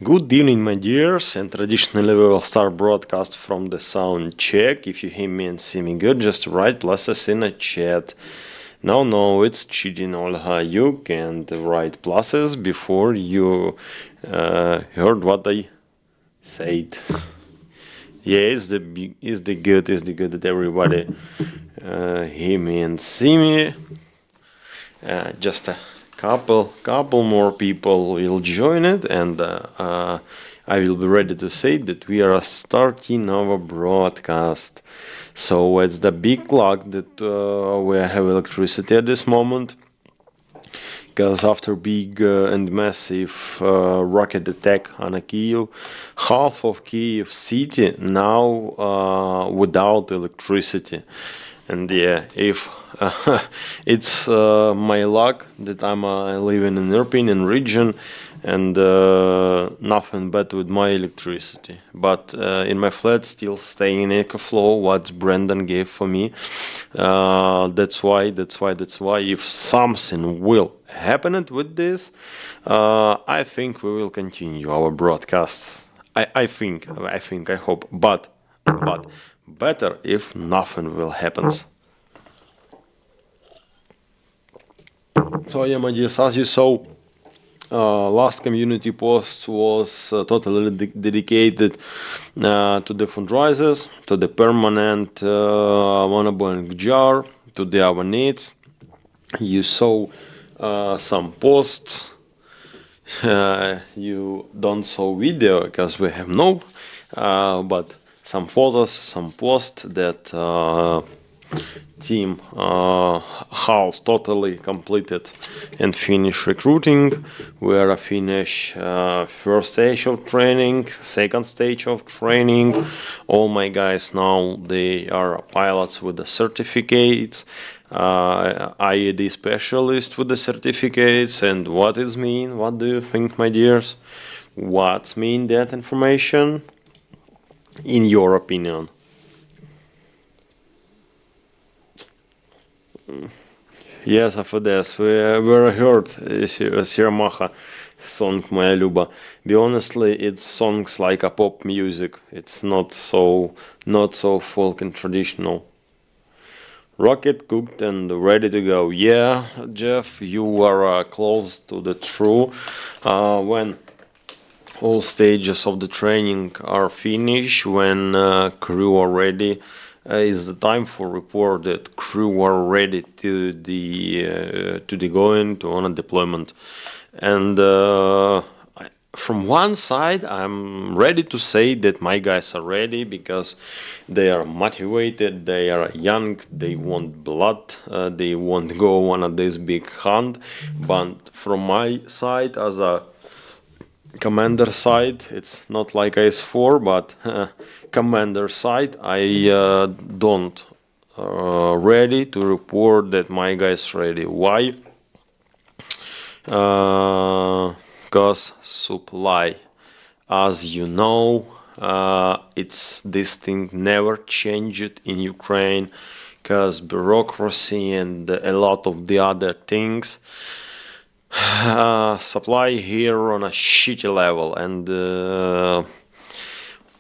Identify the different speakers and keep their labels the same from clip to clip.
Speaker 1: Good evening, my dears, and traditionally we will start broadcast from the sound check. If you hear me and see me good, just write pluses in a chat. No, it's cheating, Olha. You can't write pluses before you heard what I said. Yeah, it's the good that everybody hear me and see me. Just a couple more people will join it, and I will be ready to say that we are starting our broadcast. So it's the big luck that we have electricity at this moment, because after big and massive rocket attack on Kyiv, half of Kyiv city now without electricity. And yeah, if it's my luck that I'm living in European region and nothing bad with my electricity. But in my flat, still staying in EcoFlow, what Brendan gave for me. That's why. If something will happen with this, I think we will continue our broadcasts. I hope. But better if nothing will happen. So yeah, my dears, as you saw, last community post was totally dedicated to the fundraisers, to the permanent monoblank jar, to our needs. You saw some posts. You don't saw video because we have no, but some photos, some posts that team has totally completed and finished recruiting. We are finish first stage of training, second stage of training. All my guys now they are pilots with the certificates. IED specialist with the certificates. And what is mean? What do you think, my dears? What mean that information? In your opinion? Yes, FDS, we heard Siramaha song Моя Люба. Be honestly, it's songs like a pop music. It's not so folk and traditional. Rocket cooked and ready to go. Yeah, Jeff, you are close to the true. When all stages of the training are finished, when crew are ready, is the time for report that crew are ready to the going to on a deployment. And from one side, I'm ready to say that my guys are ready because they are motivated, they are young, they want blood, they want to go on this big hunt. But from my side, as a commander side, it's not like IS-4, but commander side, I don't ready to report that my guys ready. Why? Because supply, as you know, it's this thing never changed in Ukraine, because bureaucracy and a lot of the other things. Supply here on a shitty level, and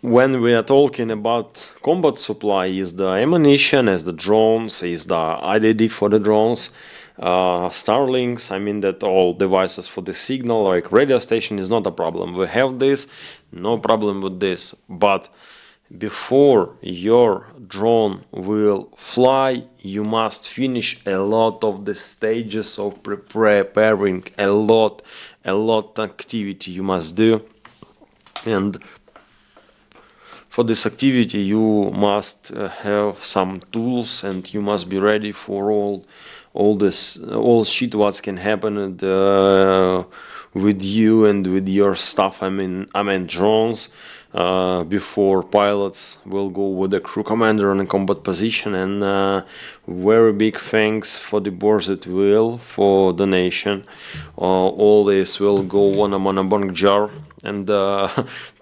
Speaker 1: when we are talking about combat supply, is the ammunition, is the drones, is the IDD for the drones, Starlinks, I mean that all devices for the signal, like radio station, is not a problem. We have this, no problem with this. But before your drone will fly, you must finish a lot of the stages of preparing, a lot activity you must do. And for this activity you must have some tools, and you must be ready for all shit what can happen with you and with your stuff. I mean drones. Before pilots will go with the crew commander on a combat position. And very big thanks for the boards that will for donation. All this will go on a monoblank jar, and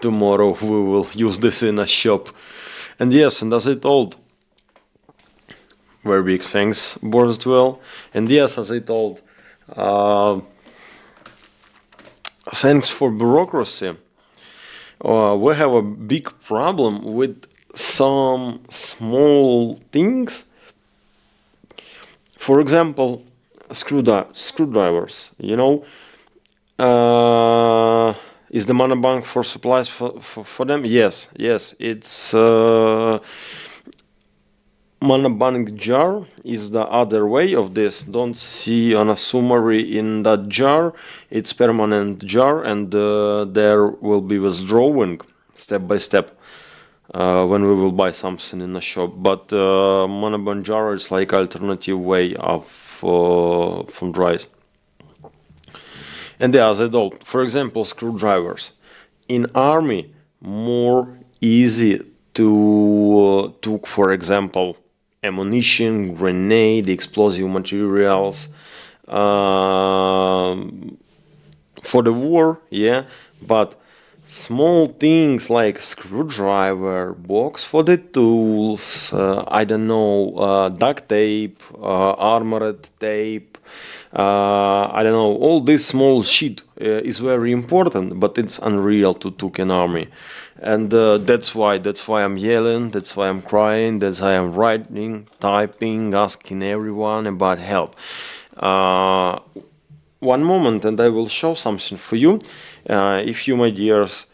Speaker 1: tomorrow we will use this in a shop. And yes, and as I told, very big thanks boards as well. And yes, as I told, thanks for bureaucracy. we have a big problem with some small things. For example, screwdrivers. Is the money bank for supplies for them? Yes, it's money bank jar is the other way of this. Don't see on a summary in that jar. It's permanent jar, and there will be withdrawing step by step when we will buy something in a shop. But money bank jar is like alternative way of fundraise. And the other told, for example, screwdrivers. In army, more easy to took, for example, ammunition, grenade, explosive materials for the war, yeah. But small things like screwdriver, box for the tools, I don't know, duct tape, armored tape, I don't know, all this small shit is very important, but it's unreal to took an army. And that's why I'm yelling, that's why I'm crying, that's why I'm writing, typing, asking everyone about help. One moment, and I will show something for you. If you, my dears,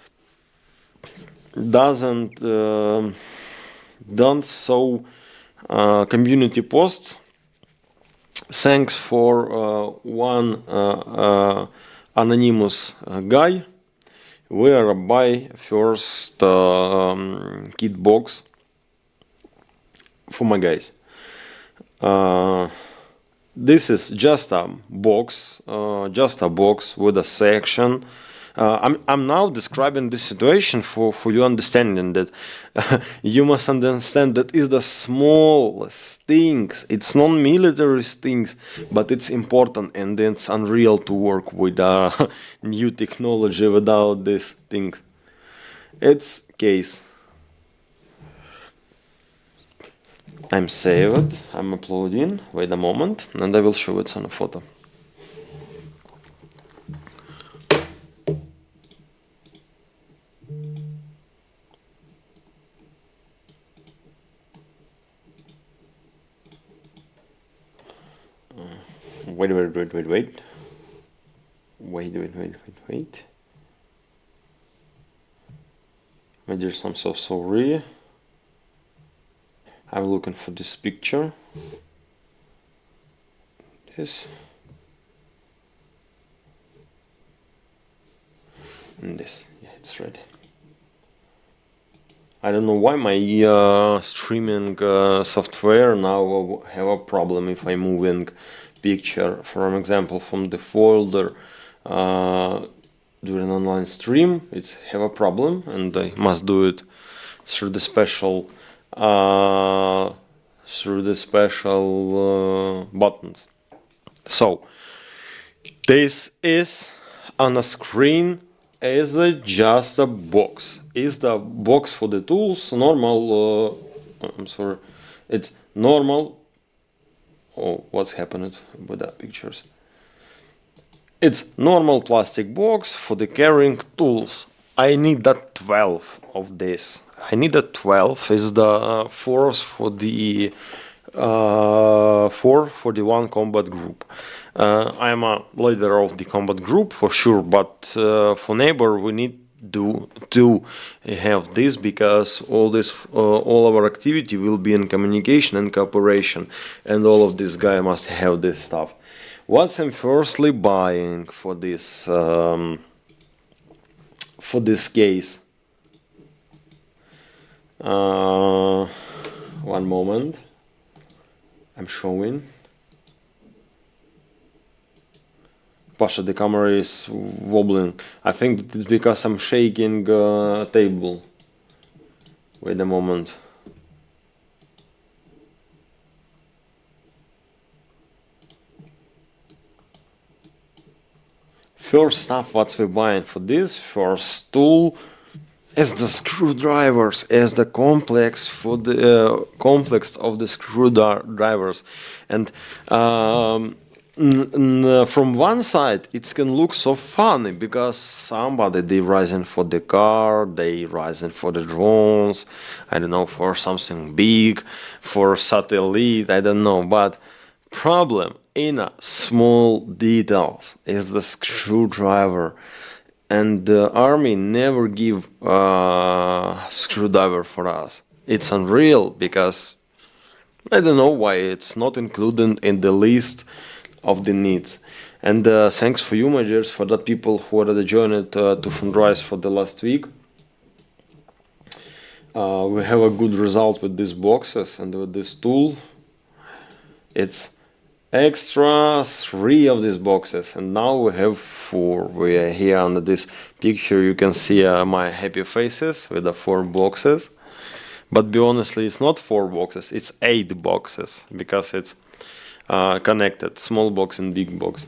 Speaker 1: don't saw community posts, thanks for one anonymous guy where buy first kit box for my guys. This is just a box with a section. I'm now describing this situation for you understanding that you must understand that is the smallest things. It's non-military things, but it's important, and it's unreal to work with new technology without these things. It's case. I'm saved. I'm uploading. Wait a moment, and I will show it on a photo. Wait. My dears, I'm so sorry. I'm looking for this picture. This. And this. Yeah, it's ready. I don't know why my streaming software now have a problem if I'm moving picture, for example, from the folder during online stream. It's have a problem, and I must do it through the special buttons. So this is on a screen is just a box. Is the box for the tools normal? I'm sorry, it's normal. Oh, what's happened with the pictures? It's normal plastic box for the carrying tools. I need that 12 of this. I need a 12 is the force for the 4 for the one combat group. I am a leader of the combat group for sure, but for neighbor we need to have this, because all our activity will be in communication and cooperation, and all of this guy must have this stuff. What I'm firstly buying for this case? One moment, I'm showing. Pasha, the camera is wobbling. I think it's because I'm shaking table. Wait a moment. First stuff what we're buying for this first tool is the screwdrivers, as the complex for the complex of the screwdrivers, and from one side it can look so funny because somebody they rising for the car, they rising for the drones, I don't know, for something big, for satellite, I don't know. But problem in a small details is the screwdriver, and the army never give screwdriver for us. It's unreal because I don't know why it's not included in the list of the needs. And thanks for you, my dears, for that people who already joined to fundraise for the last week. We have a good result with these boxes and with this tool. It's extra 3 of these boxes, and now we have 4. We are here under this picture. You can see my happy faces with the 4 boxes. But be honestly, it's not 4 boxes, it's 8 boxes because it's connected, small box and big box.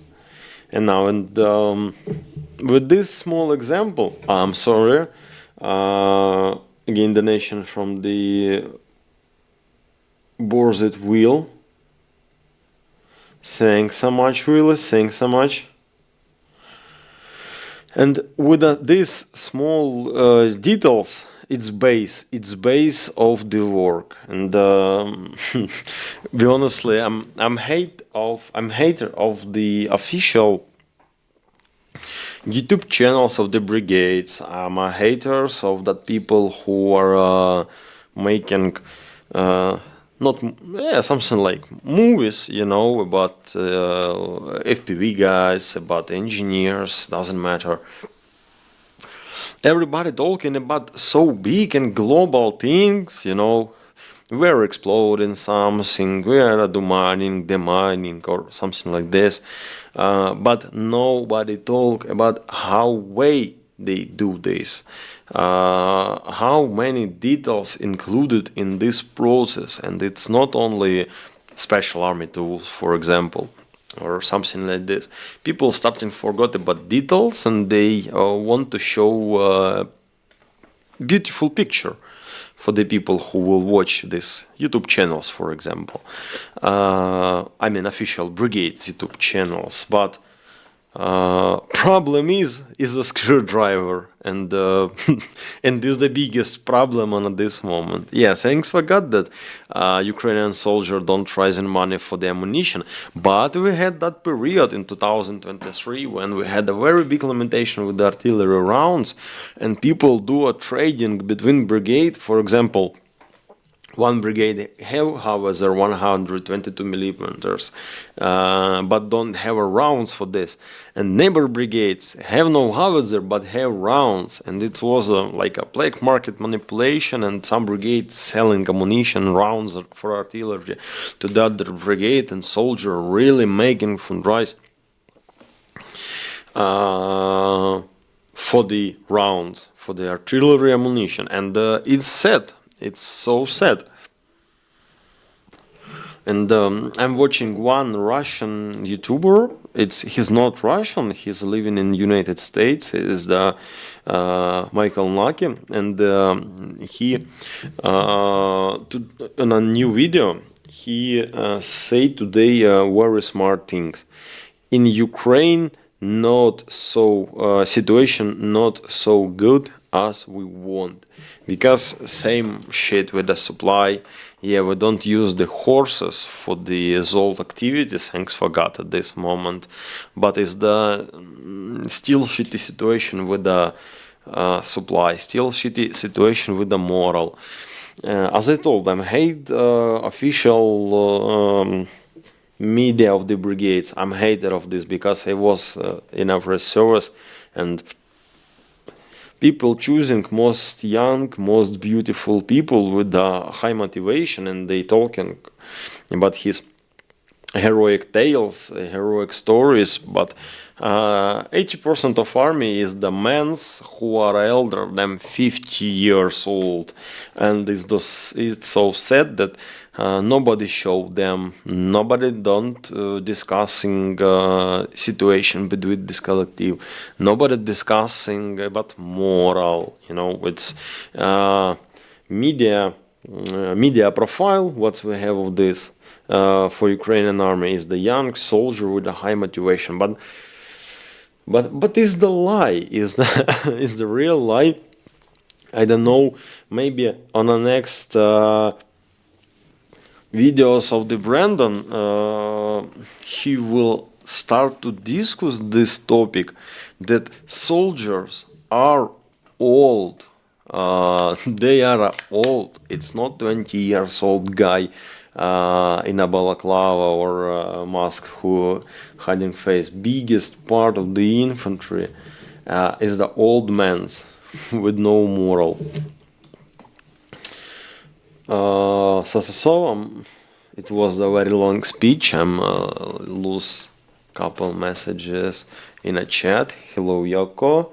Speaker 1: And now, with this small example, I'm sorry, again donation from the Borzit Wheel. Thanks so much, really, thanks so much. And with these small details, it's base of the work. And be honestly, I'm hater of the official YouTube channels of the brigades. I'm a haters of that people who are making not something like movies, you know, about FPV guys, about engineers, doesn't matter. Everybody talking about so big and global things, you know. We're exploding something, we're demining or something like this. But nobody talk about how way they do this. How many details included in this process, and it's not only special army tools, for example, or something like this. People starting forgot about details, and they want to show a beautiful picture for the people who will watch these YouTube channels, for example. I mean official brigades YouTube channels, but problem is the screwdriver, and and this is the biggest problem on this moment. Yeah, thanks forgot that Ukrainian soldier don't raise in money for the ammunition, but we had that period in 2023 when we had a very big limitation with the artillery rounds, and people do a trading between brigade, for example. One brigade have howitzer 122 millimeters, but don't have rounds for this. And neighbor brigades have no howitzer but have rounds. And it was like a black market manipulation, and some brigades selling ammunition rounds for artillery to the other brigade, and soldier really making fundraise for the rounds, for the artillery ammunition. And it's sad. It's so sad. And I'm watching one Russian YouTuber. He's not Russian. He's living in United States. Is the Michael Naki, and he in a new video he say today very smart things. In Ukraine, not so situation not so good as we want, because same shit with the supply. Yeah, we don't use the horses for the Zolt activities, thanks for God at this moment, but it's the still shitty situation with the supply, still shitty situation with the moral. As I told them, hate official media of the brigades. I'm hater of this because I was in our service, and people choosing most young, most beautiful people with high motivation, and they talking about his heroic tales, heroic stories, but 80% of army is the men who are elder than 50 years old, and it's so sad that nobody show them, nobody don't discussing situation between this collective, nobody discussing about moral, you know. It's media media profile. What we have of this for Ukrainian army is the young soldier with a high motivation. But is the lie? Is the is the real lie? I don't know. Maybe on the next videos of the Brandon, he will start to discuss this topic, that soldiers are old. They are old. It's not 20 years old guy in a balaclava or a mask who hiding face. Biggest part of the infantry is the old men's with no moral. It was a very long speech. I'm lose couple messages in a chat. Hello, Yoko.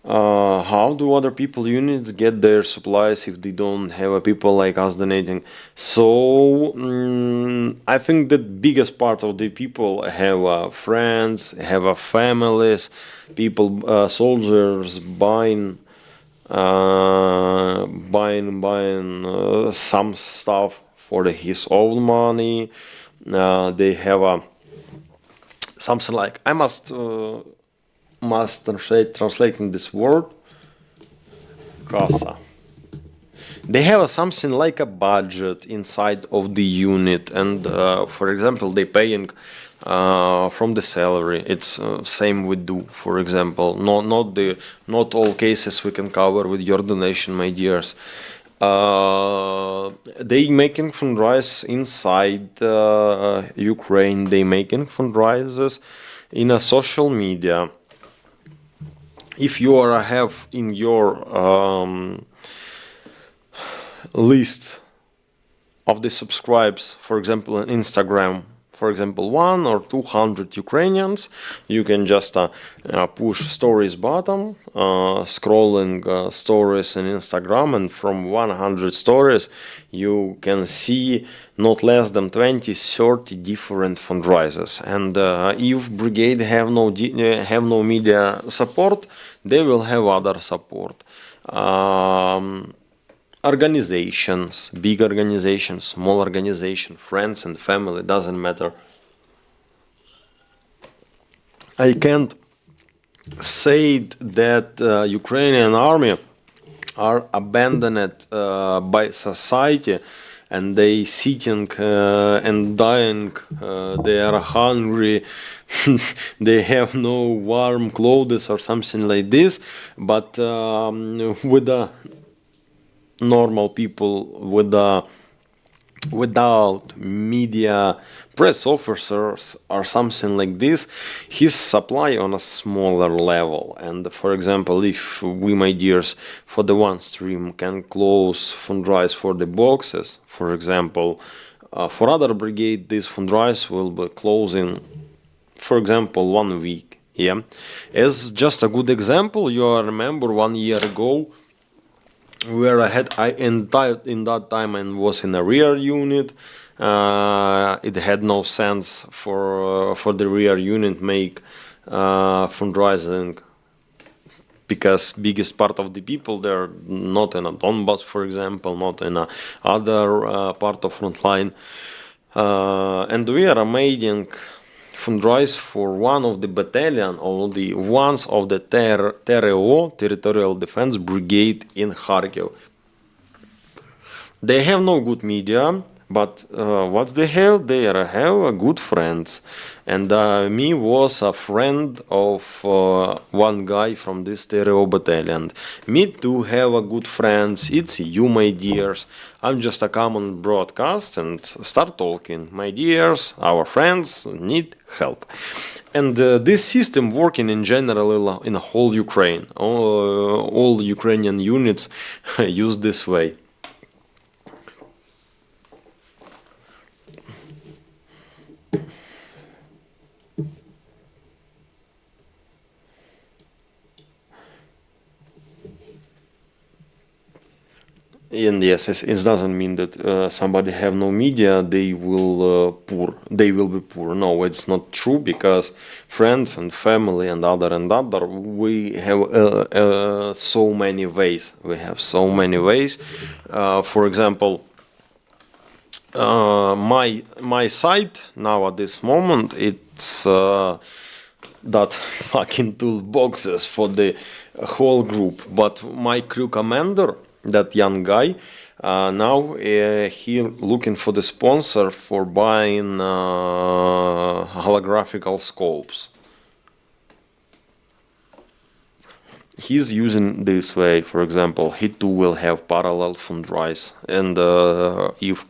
Speaker 1: How do other people units get their supplies if they don't have a people like us donating? So I think that biggest part of the people have friends, have families, people, soldiers buying some stuff for his own money. They have something like, I must translating this word, kasa. They have something like a budget inside of the unit, and for example, they paying from the salary. It's same we do. For example, not all cases we can cover with your donation, my dears. They making fundraise inside Ukraine. They making fundraisers in a social media. If you have in your list of the subscribes, for example, on Instagram, for example, 100 or 200 Ukrainians, you can just push stories button, scrolling stories in Instagram, and from 100 stories you can see not less than 20-30 different fundraisers. And if brigade have no media support, they will have other support. Organizations, big organizations, small organization, friends and family, doesn't matter. I can't say that Ukrainian army are abandoned by society and they sitting and dying, they are hungry, they have no warm clothes or something like this, but with the normal people, without media, press officers or something like this, his supply on a smaller level. And for example, if we, my dears, for the one stream can close fundraise for the boxes, for example, for other brigade this fundraise will be closing, for example, 1 week. Yeah, as just a good example, you remember 1 year ago where in that time and was in a rear unit. It had no sense for the rear unit make fundraising, because biggest part of the people they're not in a Donbass, for example, not in a other part of front line, and we are making fundraise for one of the battalion or the ones of the TRO, Territorial Defense Brigade in Kharkiv. They have no good media, but what they have good friends. And me was a friend of one guy from this TRO battalion. Me too have a good friends. It's you, my dears. I'm just a common broadcast and start talking. My dears, our friends need help. And this system working in general in the whole Ukraine. All Ukrainian units use this way. And yes, it doesn't mean that somebody have no media, they will poor. They will be poor. No, it's not true, because friends and family and other, we have so many ways. We have so many ways. For example, my site now at this moment, it's that fucking toolboxes for the whole group. But my crew commander, that young guy, now he looking for the sponsor for buying holographical scopes. He's using this way. For example, he too will have parallel fundraise, and if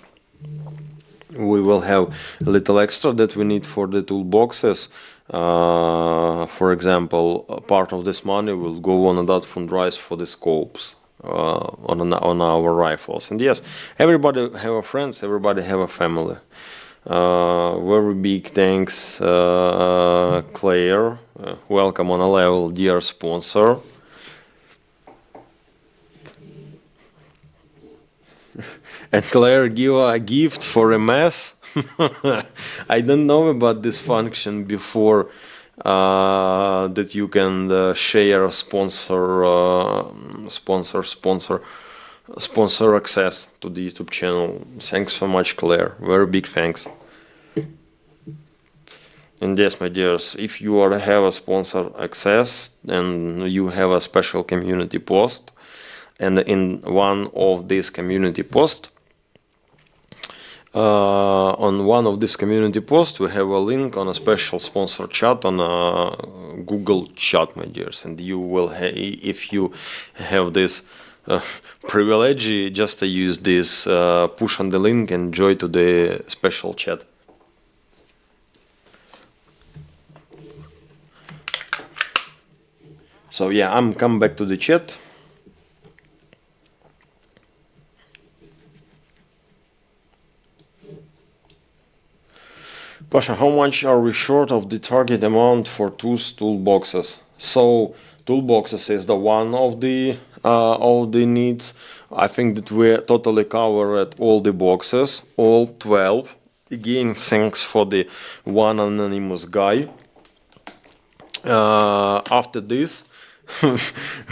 Speaker 1: we will have a little extra that we need for the toolboxes. For example, a part of this money will go on that fundraise for the scopes on our rifles. And yes, everybody have a friends, everybody have a family. Very big thanks, Claire. Welcome on a level, dear sponsor. And Claire give a gift for a mess. I don't know about this function before, that you can share a sponsor access to the YouTube channel. Thanks so much, Claire. Very big thanks. And yes, my dears, if you have a sponsor access and you have a special community post, and in one of these community posts, on one of these community posts, we have a link on a special sponsor chat on a Google chat, my dears. And you will, if you have this privilege, just use this push on the link and join to the special chat. So yeah, I'm come back to the chat. Pasha, how much are we short of the target amount for toolboxes? So toolboxes is the one of the needs. I think that we totally covered all the boxes, all 12. Again, thanks for the one anonymous guy. After this,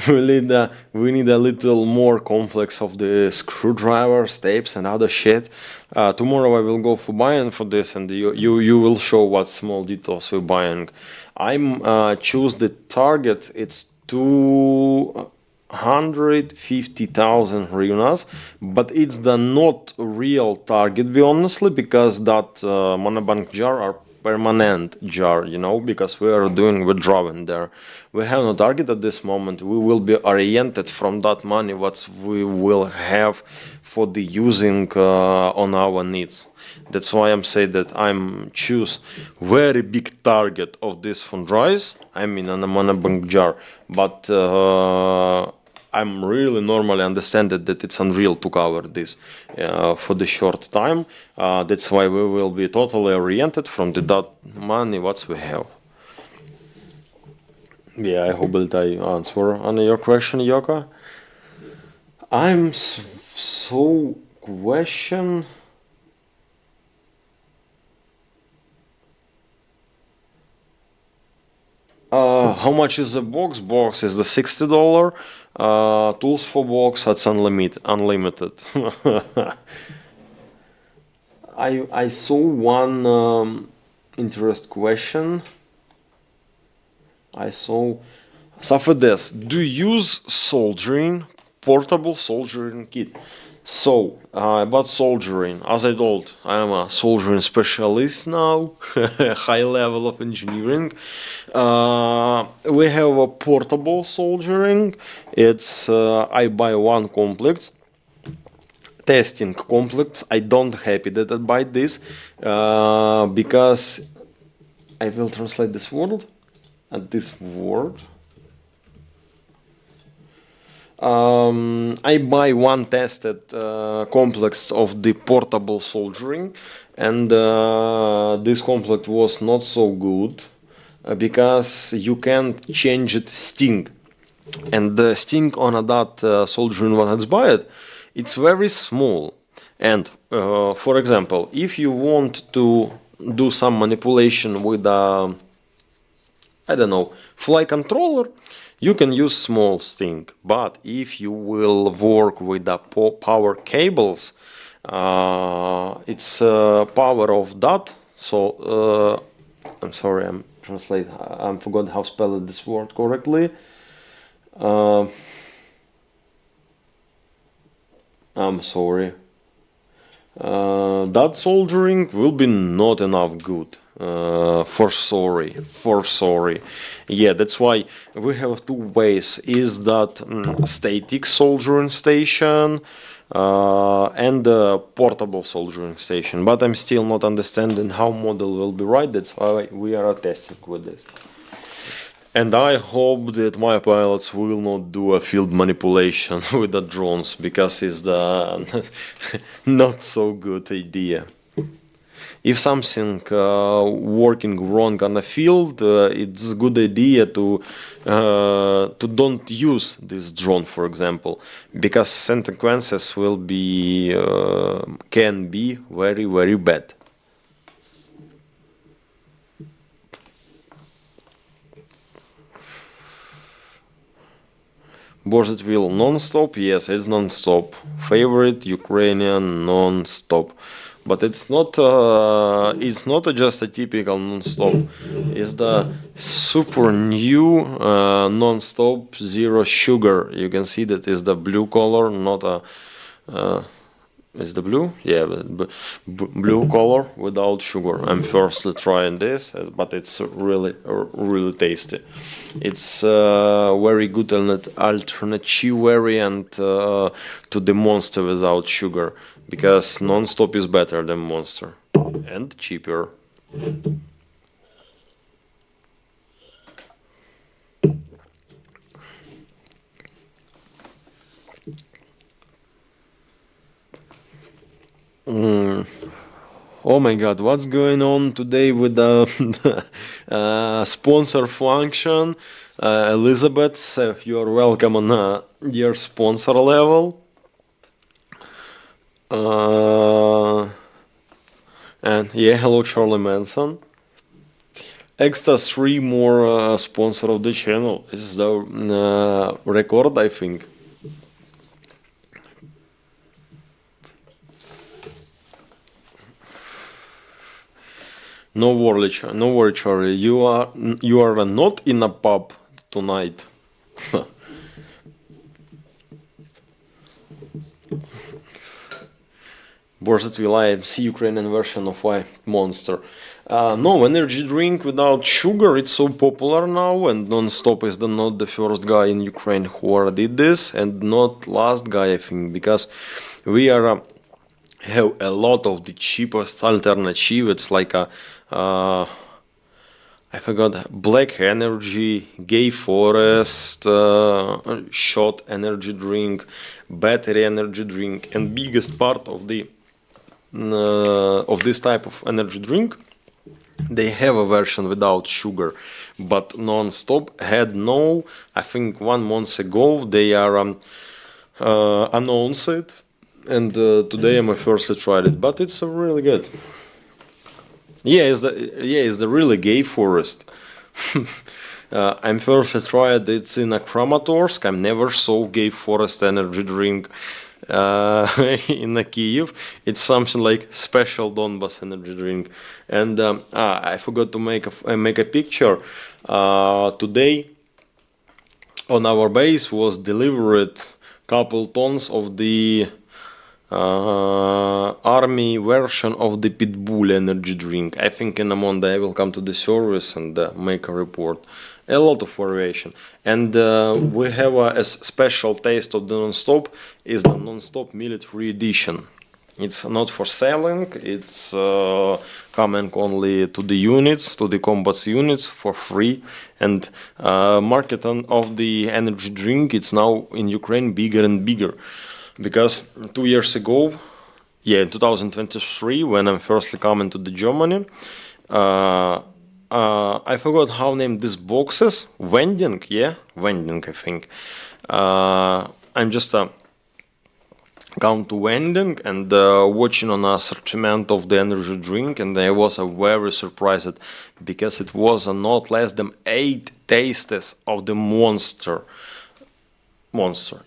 Speaker 1: we need a little more complex of the screwdrivers, tapes, and other shit. Tomorrow I will go for buying for this, and you will show what small details we're buying. I'm choose the target. It's 250,000 hryvnias, but it's the not real target, be honestly, because that monobank jar are permanent jar, you know, because we are doing withdrawing there. We have no target at this moment. We will be oriented from that money what we will have for the using on our needs. That's why I'm saying that I'm choose very big target of this fundraise. I mean on a monobank jar, but I'm really normally understand that it's unreal to cover this for the short time. That's why we will be totally oriented from that money what we have. Yeah, I hope that I answer on your question, Yoka. I'm so question. How much is the box? Box is the $60. Tools for box, that's unlimited. I saw one interest question. I saw for this. Do you use portable soldering kit? So about soldering, as I told, I am a soldering specialist now, high level of engineering. We have a portable soldering. It's I buy one complex. Testing complex. I don't happy that I buy this because I will translate this word and this word. I buy one tested complex of the portable soldering, and this complex was not so good because you can't change it sting. and the sting on that soldiering one that's by it, it's very small. And for example, if you want to do some manipulation with a, I don't know, fly controller, you can use small sting. But if you will work with the power cables, it's power of that. So I'm sorry, I'm translate. I forgot how to spell this word correctly. I'm sorry. That soldering will be not enough good. For sorry. Yeah, that's why we have two ways. Is that static soldering station and portable soldering station. But I'm still not understanding how model will be right. That's why we are testing with this. And I hope that my pilots will not do a field manipulation with the drones, because it's the not so good idea. If something working wrong on the field, it's a good idea to don't use this drone, for example, because consequences will be can be very, very bad. Borzit will non-stop, yes, it's non-stop. Favorite Ukrainian non-stop, but it's not just a typical non-stop. It's the super new non-stop zero sugar. You can see that is the blue color, not a. Is the blue? Yeah, blue color without sugar. I'm firstly trying this, but it's really tasty. It's very good alternative variant to the Monster without sugar, because non-stop is better than Monster and cheaper. Oh my god, what's going on today with the sponsor function? Elizabeth, you are welcome on your sponsor level. And yeah, hello Charlie Manson. Extra 3 more sponsor of the channel. This is the record, I think. No worry, Charlie. You are not in a pub tonight. Borzit will IMC Ukrainian version of White Monster. No, energy drink without sugar, it's so popular now, and non-stop is not the first guy in Ukraine who did this, and not last guy, I think, because we are have a lot of the cheapest alternative. It's like a I forgot, Black Energy, Gay Forest, Shot Energy Drink, Battery Energy Drink, and biggest part of the of this type of energy drink, they have a version without sugar, but non-stop had no. I think 1 month ago they are announced it, and today I first tried it, but it's really good. Yeah, it's the really Gay Forest. I'm first tried it's in a Kramatorsk. I never saw Gay Forest energy drink in a Kiev. It's something like special Donbass energy drink. And I forgot to make a picture. Today on our base was delivered couple tons of the army version of the Pitbull energy drink. I think in a Monday I will come to the service and make a report. A lot of variation, and we have a special taste of the non-stop. Is the non-stop military edition. It's not for selling. It's coming only to the units, to the combat units for free. And market of the energy drink, it's now in Ukraine bigger and bigger. Because 2 years ago, yeah, in 2023, when I'm first coming to the Germany, I forgot how name these boxes. Vending, yeah, vending. I think. I'm just come to vending and watching on assortment of the energy drink, and I was very surprised because it was not less than 8 tastes of the monster.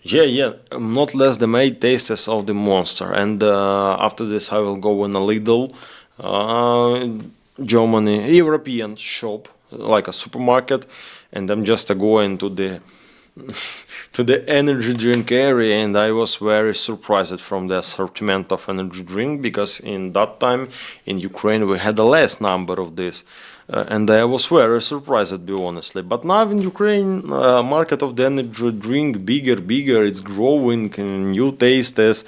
Speaker 1: Yeah, not less than 8 tastes of the monster. And after this I will go in a Lidl, uh, Germany European shop, like a supermarket, and I'm just going to the to the energy drink area, and I was very surprised from the assortment of energy drink, because in that time in Ukraine we had a less number of this, and I was very surprised, to be honestly. But now in Ukraine, market of the energy drink bigger, it's growing, new tastes,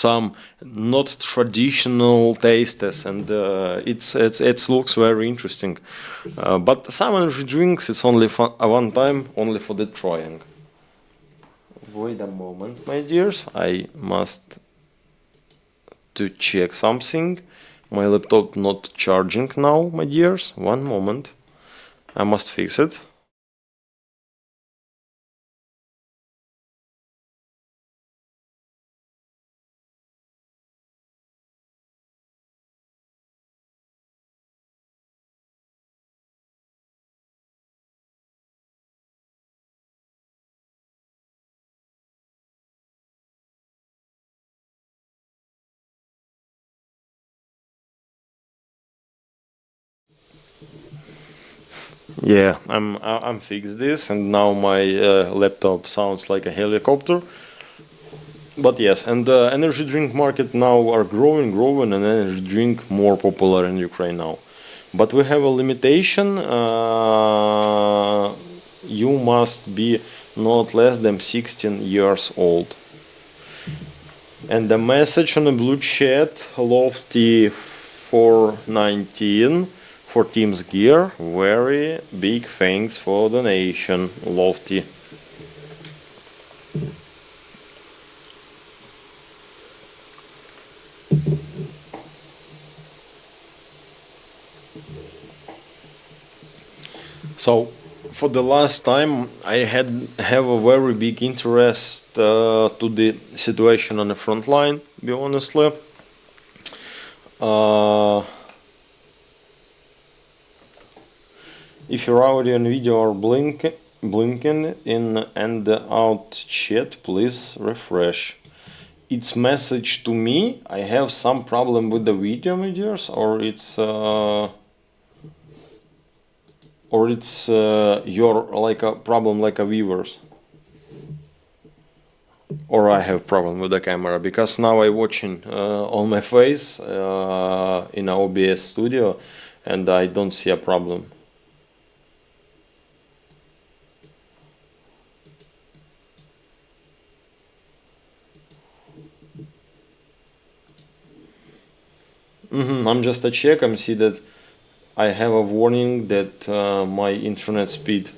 Speaker 1: some not traditional tastes, and it looks very interesting. But some energy drinks, it's only for one time, only for the trying. Wait a moment, my dears. I must to check something. My laptop not charging now, my dears. One moment. I must fix it. Yeah, I'm fixed this, and now my laptop sounds like a helicopter. But yes, and the energy drink market now are growing, and energy drink more popular in Ukraine now. But we have a limitation. You must be not less than 16 years old. And the message on the blue chat, Lofty 419 for Teams Gear. Very big thanks for donation, Lofty. So, for the last time, I have a very big interest to the situation on the front line. Be honestly, uh, if your audio and video are blinking in and out chat, please refresh. It's message to me. I have some problem with the video, my dears, or it's your like a problem like a viewers, or I have problem with the camera, because now I watching on my face in OBS studio, and I don't see a problem. I'm just a check. I'm see that I have a warning that my internet speed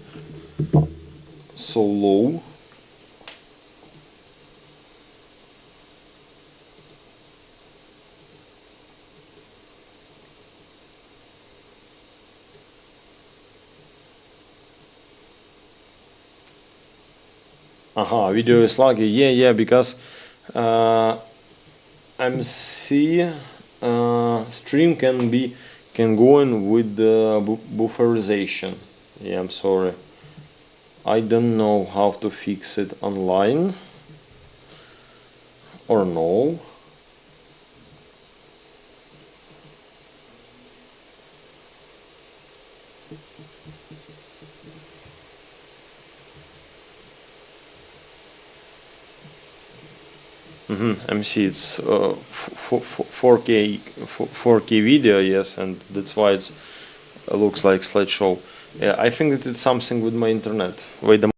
Speaker 1: so low. Aha, video is laggy. Yeah, because uh, I'm see stream can go in with the bufferization. Yeah, I'm sorry. I don't know how to fix it online or no. MC, it's 4K video, yes, and that's why it looks like slideshow. Yeah, I think that it's something with my internet. Wait a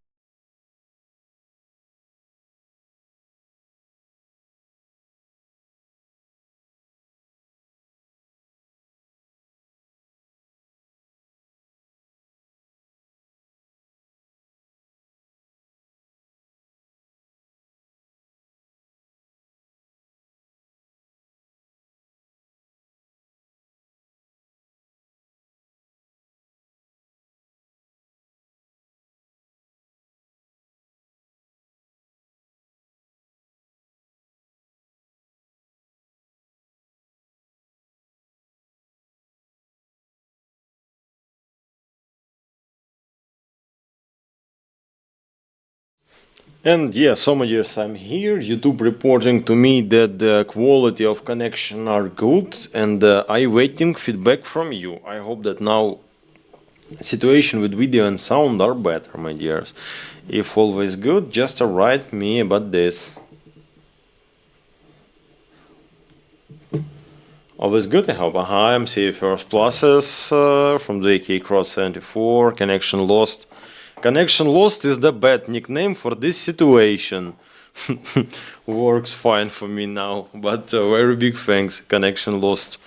Speaker 1: And yeah, so my dears, I'm here. YouTube reporting to me that the quality of connection are good, and I waiting feedback from you. I hope that now situation with video and sound are better, my dears. If always good, just write me about this. Always good, I hope. I'm seeing first pluses from the AK Cross 74. Connection lost. Connection lost is the bad nickname for this situation. Works fine for me now, but very big thanks. Connection lost.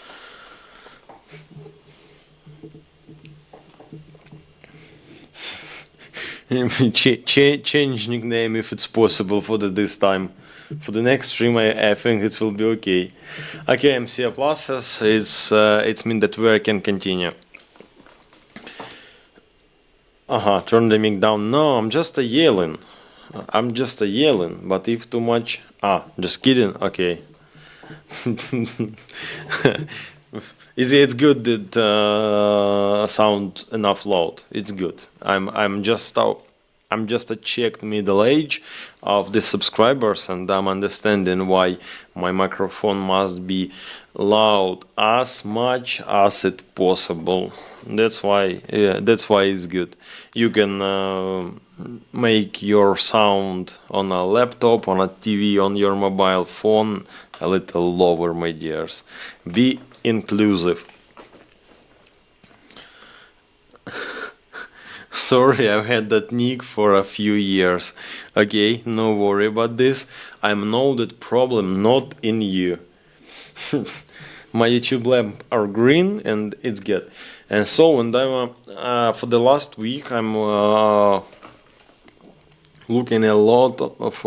Speaker 1: Change nickname if it's possible for this time. For the next stream, I think it will be okay. Okay, MC pluses. It's mean that we can continue. Turn the mic down. No, I'm just yelling. I'm just yelling. But if too much, just kidding. Okay. It's good that sound enough loud. It's good. I'm just a checked middle age of the subscribers, and I'm understanding why my microphone must be loud as much as it possible. That's why it's good. You can make your sound on a laptop, on a TV, on your mobile phone a little lower, my dears. Be inclusive. Sorry, I've had that nick for a few years. Okay, no worry about this. I know that problem not in you. My YouTube lamp are green and it's good. And so, and I'm for the last week I'm looking a lot of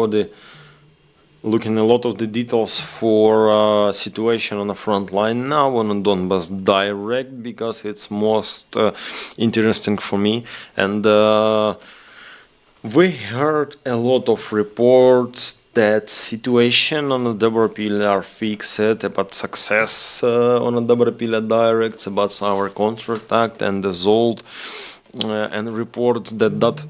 Speaker 1: the details for situation on the front line now on Donbass direct, because it's most interesting for me. And we heard a lot of reports that situation on the Dobrapilya are fixed, about success on the Dobrapilya directs, about our contract and the Zold, and reports that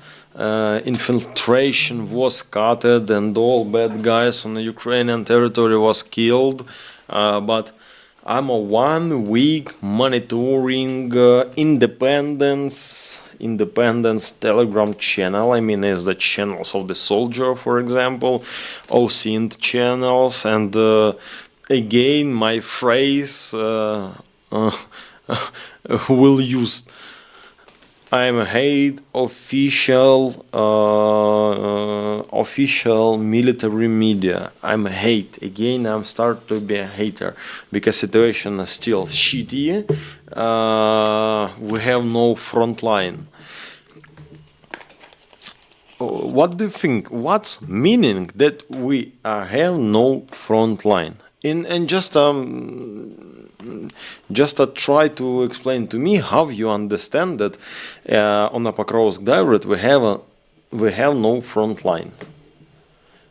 Speaker 1: infiltration was cut and all bad guys on the Ukrainian territory was killed. But I'm a 1 week monitoring Independence Telegram channel. I mean, is the channels of the soldier, for example, OSINT channels, and again my phrase will use. I'm hate official military media. I'm hate again. I'm start to be a hater because situation is still shitty. We have no front line. What do you think? What's meaning that we have no front line? And just try to explain to me how you understand that on the Pokrovsk direct we have no front line.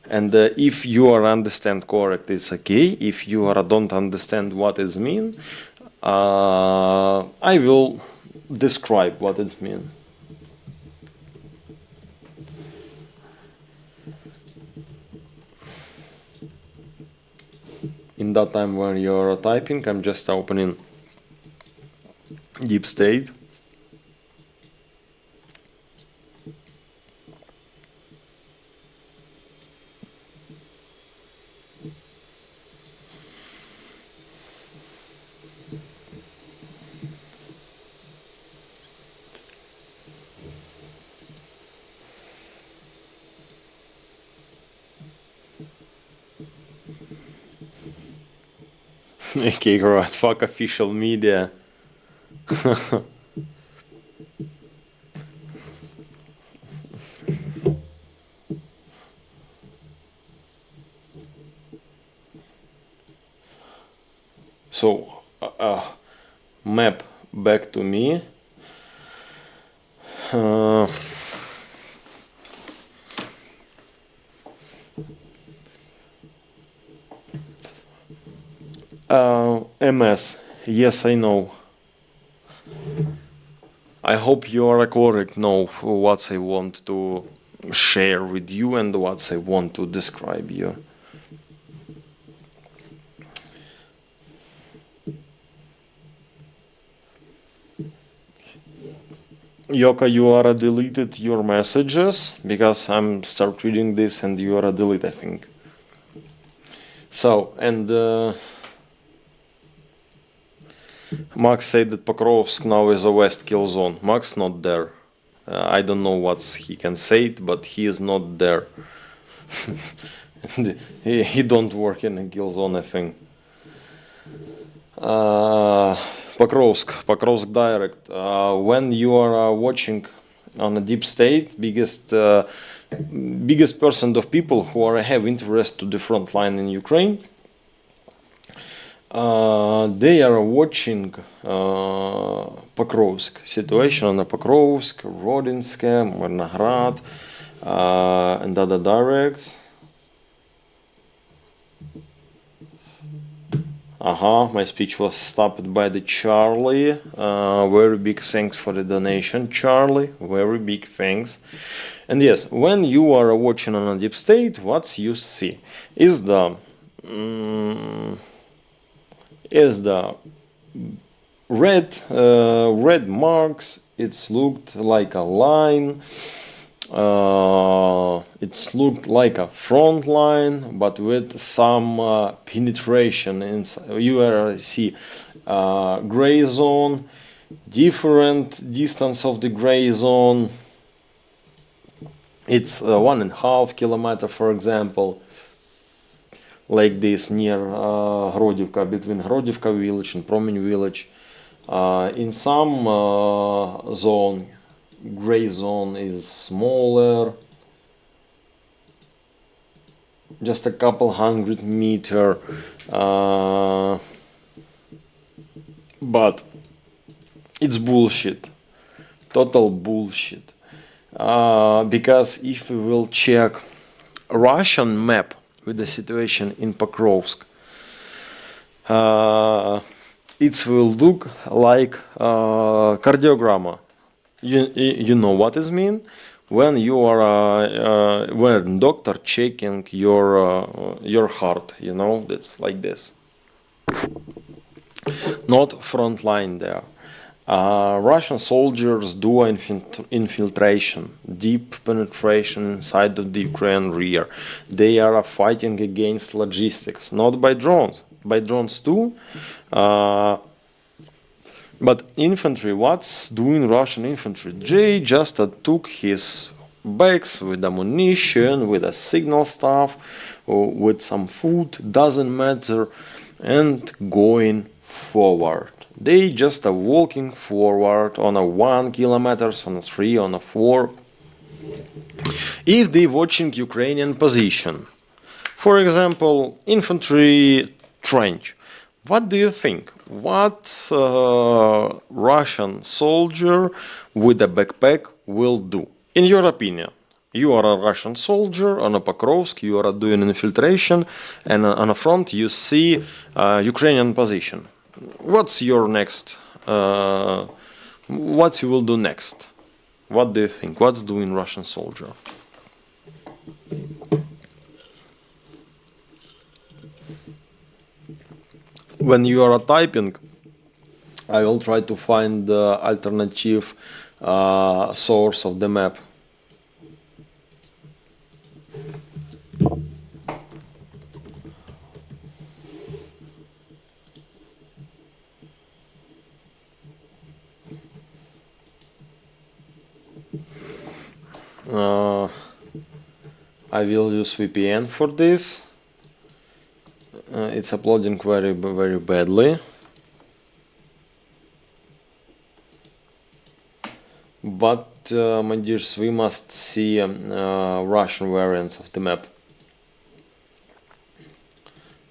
Speaker 1: And if you are understand correct, it's okay. If you are don't understand what it mean, I will describe what it mean. In that time when you're typing, I'm just opening Deep State. Okay, right, fuck official media. So, map back to me. MS, yes, I know. I hope you are correct now for what I want to share with you and what I want to describe you. Yoka, you are deleted your messages because I'm start reading this and you are delete, I think. So, and Max said that Pokrovsk now is a West kill zone. Max not there. I don't know what he can say it, but he is not there. he don't work in a kill zone, I think. Pokrovsk direct. When you are watching on a deep state, biggest percent of people who have interest to the front line in Ukraine, they are watching Pokrovsk situation on the Pokrovsk, Rodinske, Marnograd, and other directs. My speech was stopped by the Charlie. Very big thanks for the donation, Charlie. Very big thanks. And yes, when you are watching on a deep state, what you see is the red marks. It's looked like a line. It's looked like a front line, but with some penetration inside. You see gray zone, different distance of the gray zone. It's 1.5 kilometer, for example, like this near Grodivka, between Grodivka village and Promen village. In some zone, gray zone is smaller, just a couple 100 meters, but it's bullshit, total bullshit, because if we will check a Russian map with the situation in Pokrovsk, it will look like cardiogram. You know what it means when you are when doctor checking your heart. You know, it's like this. Not front line there. Russian soldiers do infiltration, deep penetration inside of the Ukraine rear. They are fighting against logistics, not by drones too. But infantry, what's doing Russian infantry? They just took his bags with ammunition, with a signal stuff, or with some food, doesn't matter, and going forward. They just are walking forward on a 1 kilometers, on a 3, on a 4. If they watching Ukrainian position, for example, infantry trench, what do you think? What Russian soldier with a backpack will do? In your opinion, you are a Russian soldier on a Pokrovsk, you are doing infiltration, and on the front you see Ukrainian position. What's your next? What you will do next? What do you think? What's doing Russian soldier? When you are typing, I will try to find the alternative source of the map. I will use VPN for this. It's uploading very badly, but my dears, we must see Russian variants of the map.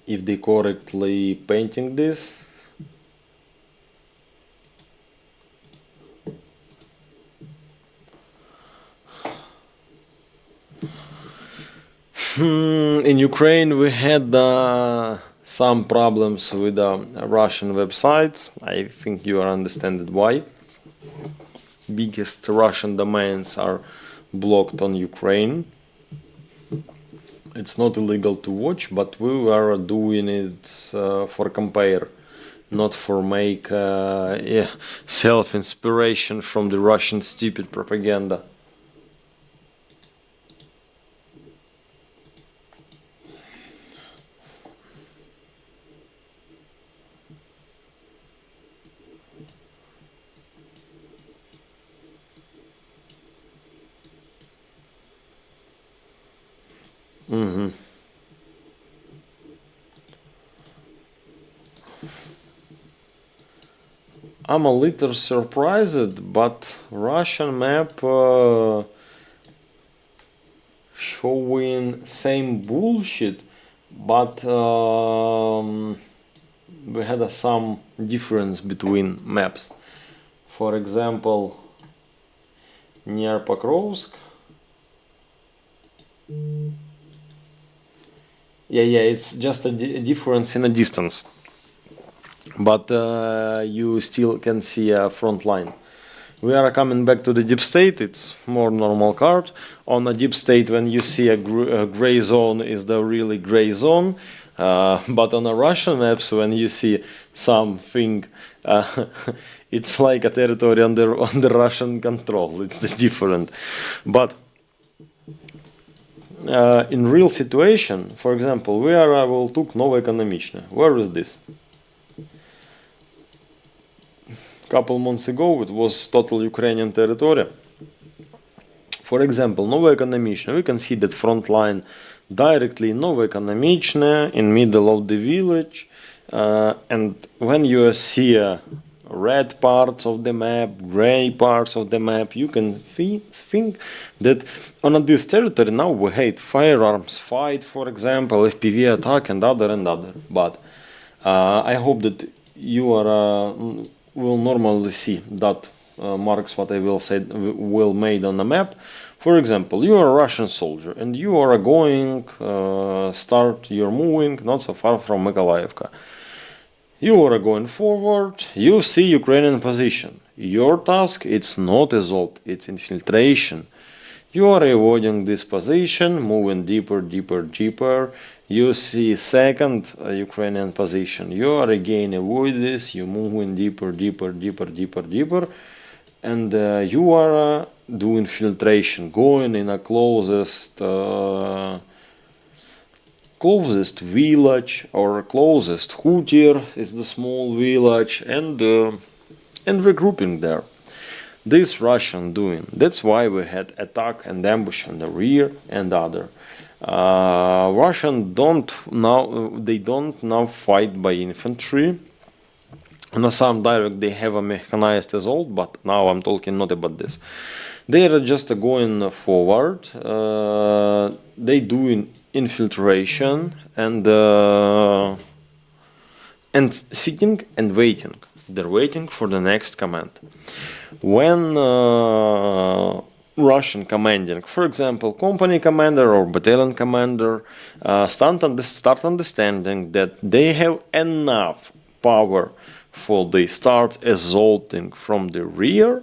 Speaker 1: If they correctly painting this. In Ukraine we had some problems with Russian websites. I think you understand why. Biggest Russian domains are blocked on Ukraine. It's not illegal to watch, but we were doing it for compare, not for make self-inspiration from the Russian stupid propaganda. I'm a little surprised, but Russian map showing same bullshit, but we had some difference between maps. For example, near Pokrovsk. Yeah, it's just a difference in a distance, but you still can see a front line. We are coming back to the deep state. It's more normal card. On a deep state, when you see a gray zone, is the really gray zone. But on a Russian maps, when you see something, it's like a territory under Russian control. It's different. But in real situation, for example, we are will took Novoekonomichne. Where is this? Couple months ago, it was total Ukrainian territory. For example, Novoekonomichne, we can see that front line directly in Novoekonomichne, in middle of the village, and when you see red parts of the map, gray parts of the map, you can think that on this territory now we hate firearms fight, for example, FPV attack and other. But I hope that you are will normally see that marks what I will say will made on the map. For example, you are a Russian soldier and you are going you're moving not so far from Mykolaiivka. You are going forward, you see Ukrainian position. Your task, it's not assault, it's infiltration. You are avoiding this position, moving deeper. You see second Ukrainian position. You are again avoid this, you moving deeper. And you are doing filtration, going in a closest village or closest hutir is the small village and regrouping there. This Russian doing. That's why we had attack and ambush on the rear and other. Russian don't now fight by infantry. On some direct they have a mechanized assault, but now I'm talking not about this. They are just going forward. They doing infiltration and sitting and waiting. They're waiting for the next command. When Russian commanding, for example, company commander or battalion commander, start understanding that they have enough power for they start assaulting from the rear,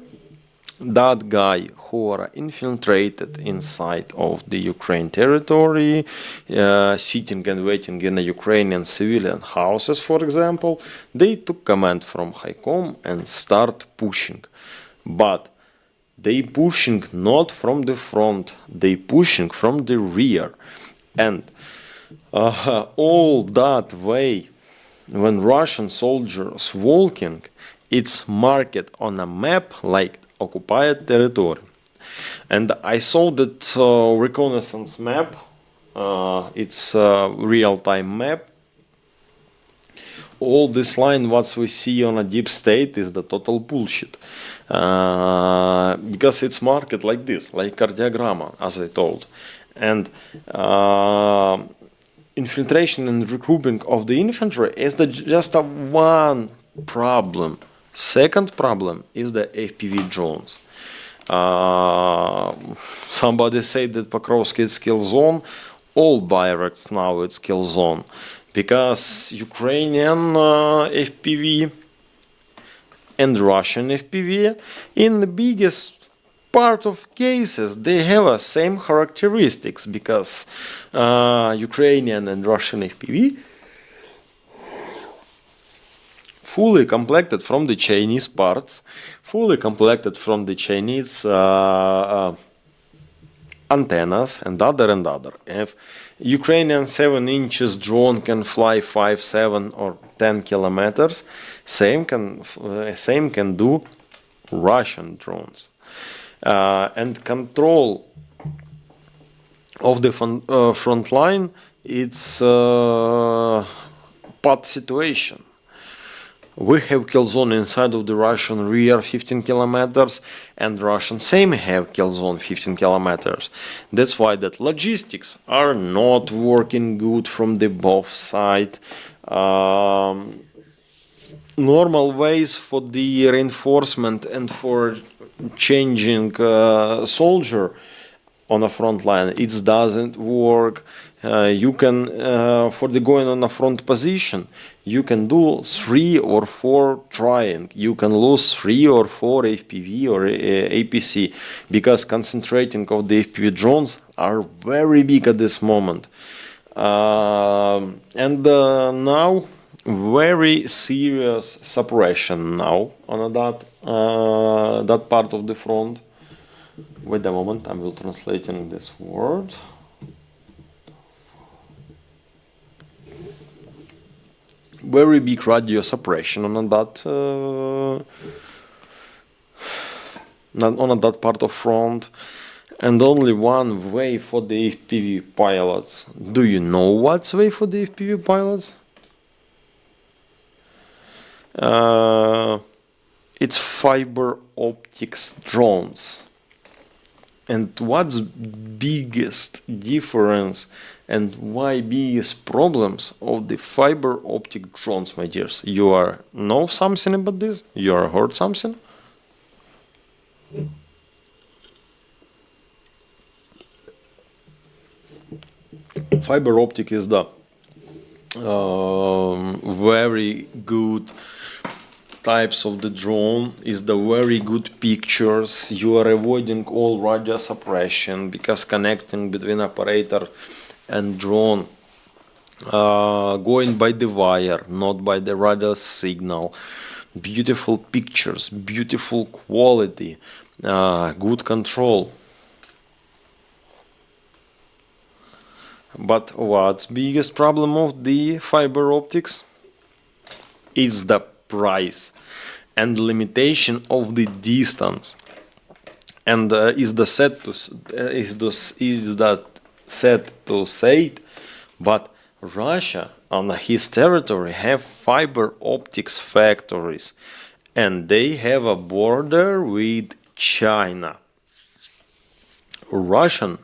Speaker 1: that guy who are infiltrated inside of the Ukraine territory, sitting and waiting in a Ukrainian civilian houses, for example, they took command from Highcom and start pushing. But they pushing not from the front, they pushing from the rear. And all that way, when Russian soldiers walking, it's marked on a map like occupied territory. And I saw that reconnaissance map, it's a real-time map. All this line what we see on a deep state is the total bullshit. Because it's marked like this, like cardiogramma, as I told. And infiltration and recruiting of the infantry is just a one problem. Second problem is the FPV drones. Somebody said that Pokrovsk is kill zone. All directs now it's kill zone. Because Ukrainian FPV and Russian FPV in the biggest part of cases they have the same characteristics, because Ukrainian and Russian FPV fully complected from the Chinese parts, fully complected from the Chinese antennas and other. If Ukrainian 7 inches drone can fly 5, 7 or 10 kilometers, same can do Russian drones. And control of the front line, it's pot situation. We have kill zone inside of the Russian rear 15 kilometers, and Russian same have kill zone 15 kilometers. That's why that logistics are not working good from the both side. Normal ways for the reinforcement and for changing soldier on a front line, it doesn't work. You can for the going on a front position, you can do 3 or 4 trying. You can lose 3 or 4 FPV or APC, because concentrating of the FPV drones are very big at this moment. And now very serious suppression now on that part of the front. Wait a moment, I will translating this word. Very big radio suppression on that part of front, and only one way for the FPV pilots. Do you know what's way for the FPV pilots? It's fiber optics drones. And what's biggest difference and why biggest problems of the fiber optic drones, my dears? You are know something about this? You are heard something? Fiber optic is the very good types of the drone, is the very good pictures. You are avoiding all radio suppression, because connecting between operator and drone going by the wire, not by the radio signal. Beautiful pictures, beautiful quality, good control. But what's biggest problem of the fiber optics? It's the price and limitation of the distance, and is that set to say it, but Russia on his territory have fiber optics factories, and they have a border with China. Russian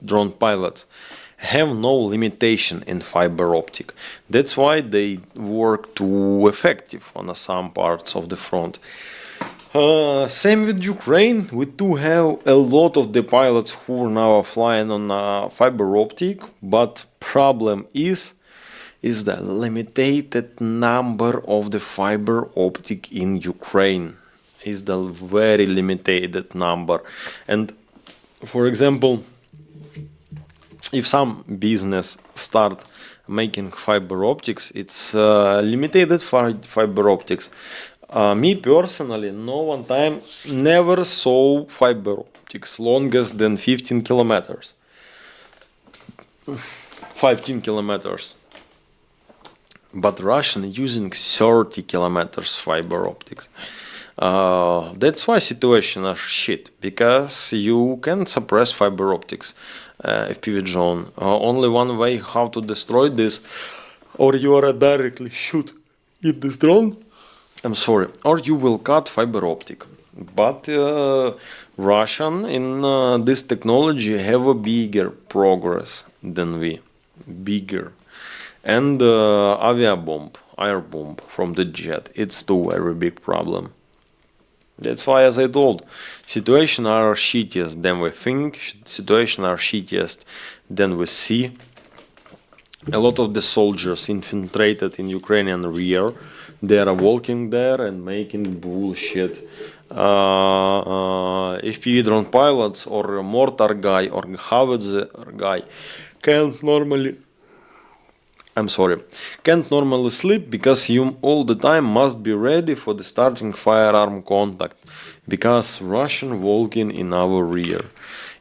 Speaker 1: drone pilots have no limitation in fiber optic. That's why they work too effective on some parts of the front. Same with Ukraine. We do have a lot of the pilots who are now flying on fiber optic, but problem is the limited number of the fiber optic in Ukraine. Is the very limited number. And for example, if some business start making fiber optics, it's limited fiber optics. Me personally, no one time never saw fiber optics longest than 15 kilometers. 15 kilometers. But Russian using 30 kilometers fiber optics. That's why situation are shit, because you can suppress fiber optics. FPV drone. Only one way how to destroy this, or you are directly shoot in this drone. I'm sorry, or you will cut fiber optic. But Russian in this technology have a bigger progress than we, bigger, and avia bomb, air bomb from the jet. It's too very big problem. That's why, as I told, situation are shittiest than we think, situation are shittiest than we see. A lot of the soldiers infiltrated in Ukrainian rear, they are walking there and making bullshit. FPV drone pilots or a mortar guy or howitzer guy can't normally can't normally sleep because you all the time must be ready for the starting firearm contact because Russian walking in our rear.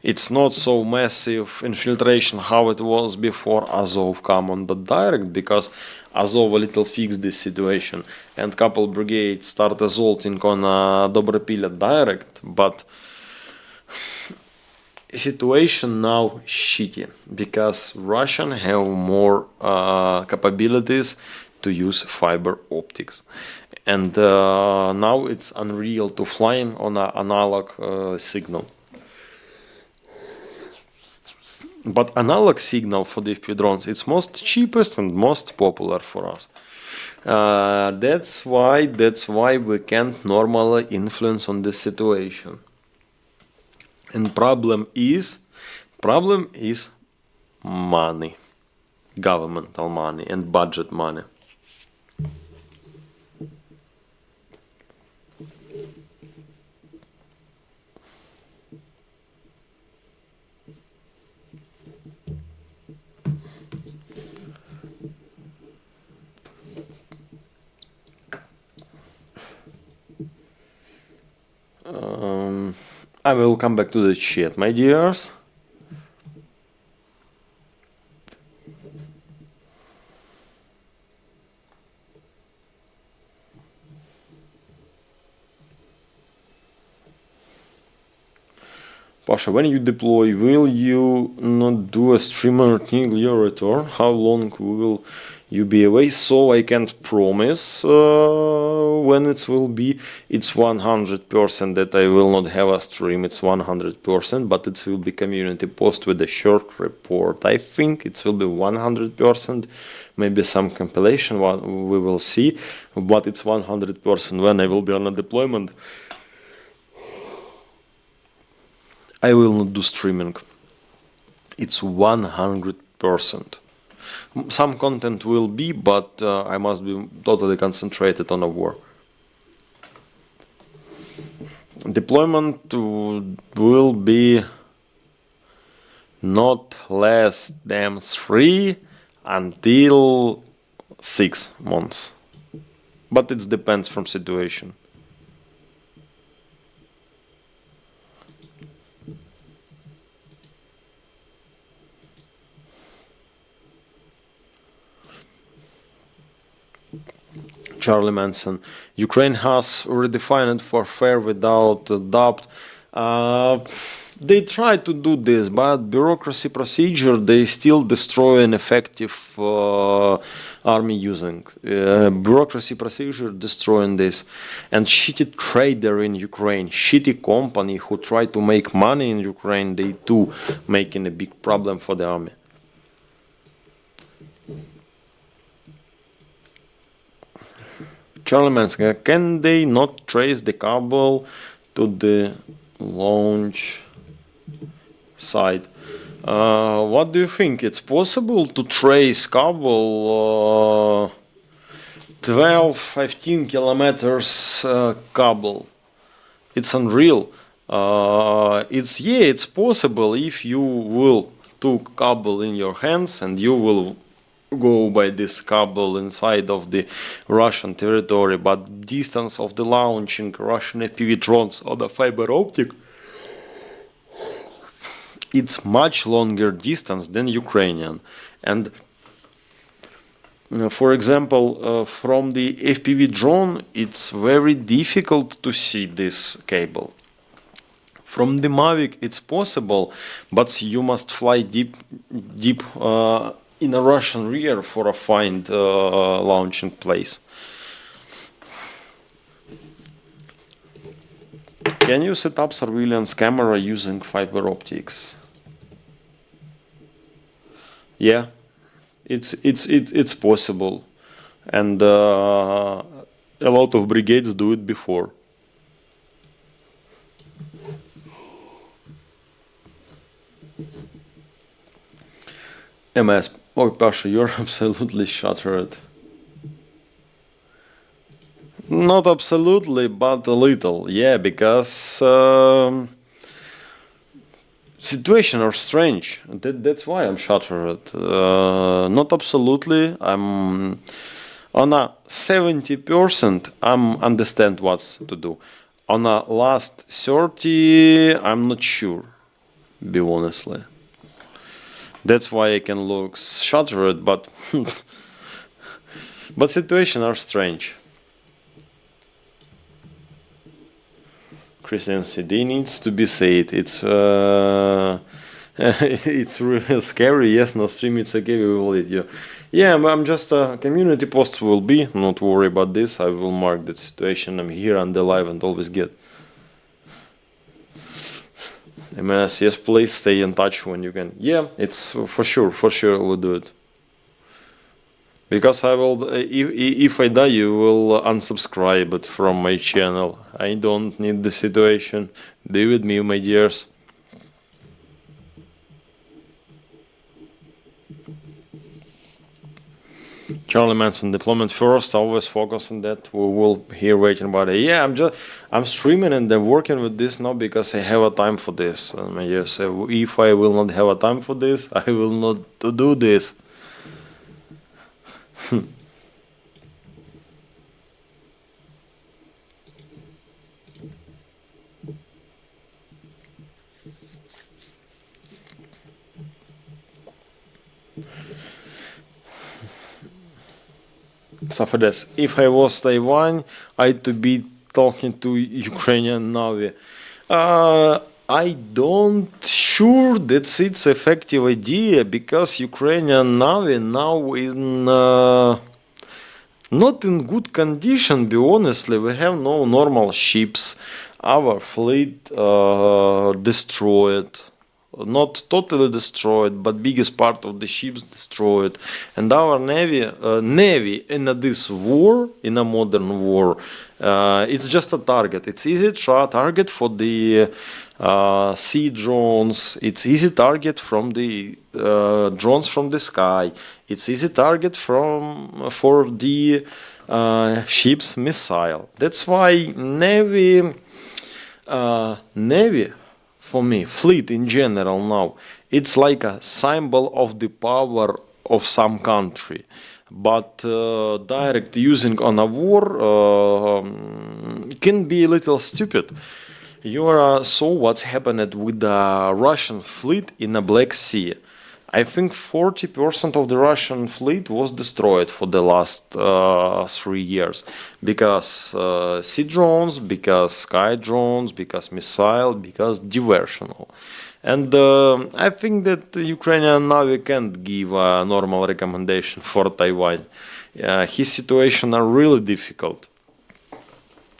Speaker 1: It's not so massive infiltration how it was before Azov come on, but direct because Azov a little fixed this situation and couple brigades start assaulting on Dobrepilya direct, but situation now shitty because Russian have more capabilities to use fiber optics, and now it's unreal to flying on an analog signal. But analog signal for the FPV drones it's most cheapest and most popular for us. That's why we can't normally influence on this situation. And problem is money, governmental money and budget money. I will come back to the chat, my dears. Pasha, when you deploy, will you not do a streamer until your return? How long will you be away? So I can't promise when it will be. It's 100% that I will not have a stream. It's 100%, but it will be community post with a short report. I think it will be 100%. Maybe some compilation. We will see. But it's 100% when I will be on a deployment. I will not do streaming. It's 100%. Some content will be, but I must be totally concentrated on a war. Deployment will be not less than 3 until 6 months. But it depends from situation. Charlie Manson. Ukraine has redefined warfare without doubt. They try to do this, but bureaucracy procedure, they still destroy an effective army using. Bureaucracy procedure destroying this. And shitty trader in Ukraine, shitty company who try to make money in Ukraine, they too making a big problem for the army. Charlie Manson, can they not trace the cable to the launch site? What do you think? It's possible to trace cable 12-15 kilometers cable? It's unreal. It's possible if you will took cable in your hands and you will go by this cable inside of the Russian territory, but distance of the launching Russian FPV drones on the fiber optic, it's much longer distance than Ukrainian. And for example, from the FPV drone, it's very difficult to see this cable. From the Mavic, it's possible, but you must fly deep in a Russian rear for a find launching place. Can you set up surveillance camera using fiber optics? Yeah, it's possible, and a lot of brigades do it before. MS. Oh, Pasha, you're absolutely shattered. Not absolutely, but a little. Yeah, because situation are strange. That's why I'm shattered. Not absolutely. I'm on a 70%. I'm understand what's to do. On a last 30, I'm not sure. Be honestly. That's why I can look shattered, but but situation are strange. Christian CD needs to be said. It's it's really scary. Yes, no stream. It's okay. We will let you. Yeah, I'm just community posts will be. Not worry about this. I will mark that situation. I'm here and alive and always get. MS, yes, please stay in touch when you can. Yeah, it's for sure. For sure, we'll do it. Because I will, if I die, you will unsubscribe it from my channel. I don't need the situation. Be with me, my dears. Charlie Manson deployment first. Always focus on that. We will here waiting about it. Yeah, I'm streaming and then working with this now because I have a time for this. My dears, if I will not have a time for this, I will not do this. So for this, if I was Taiwan, I'd to be talking to Ukrainian Navy. I don't sure that it's effective idea because Ukrainian Navy now in not in good condition. Be honestly, we have no normal ships. Our fleet destroyed. Not totally destroyed, but biggest part of the ships destroyed. And our navy in this war, in a modern war, it's just a target. It's easy target for the sea drones. It's easy target from the drones from the sky. It's easy target for the ships missile. That's why navy. Navy for me, fleet in general now, it's like a symbol of the power of some country. But direct using on a war can be a little stupid. You saw what's happened with the Russian fleet in the Black Sea. I think 40% of the Russian fleet was destroyed for the last 3 years because sea drones, because sky drones, because missile, because diversional. And I think that the Ukrainian Navy can't give a normal recommendation for Taiwan. His situation are really difficult.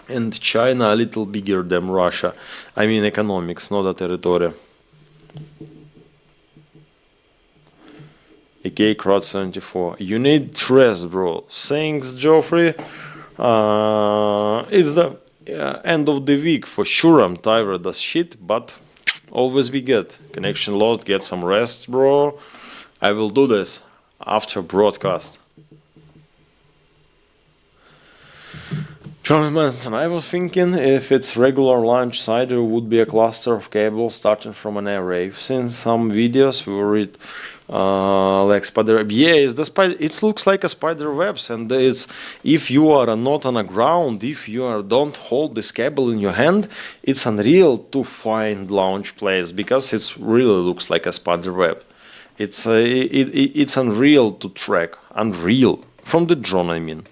Speaker 1: And China a little bigger than Russia. I mean economics, not a territory. AK Crowd 74. You need rest, bro. Thanks, Geoffrey. It's the end of the week for sure. I'm tired as shit, but always be good. Connection lost. Get some rest, bro. I will do this after broadcast. Charlie Manson, I was thinking if it's regular launch side, there would be a cluster of cables starting from an array. I've seen some videos where it like spider web. Yeah, it's the spider. It looks like a spider webs, and it's if you are not on the ground, if you don't hold this cable in your hand, it's unreal to find launch place because it really looks like a spider web. It's unreal to track. Unreal from the drone, I mean.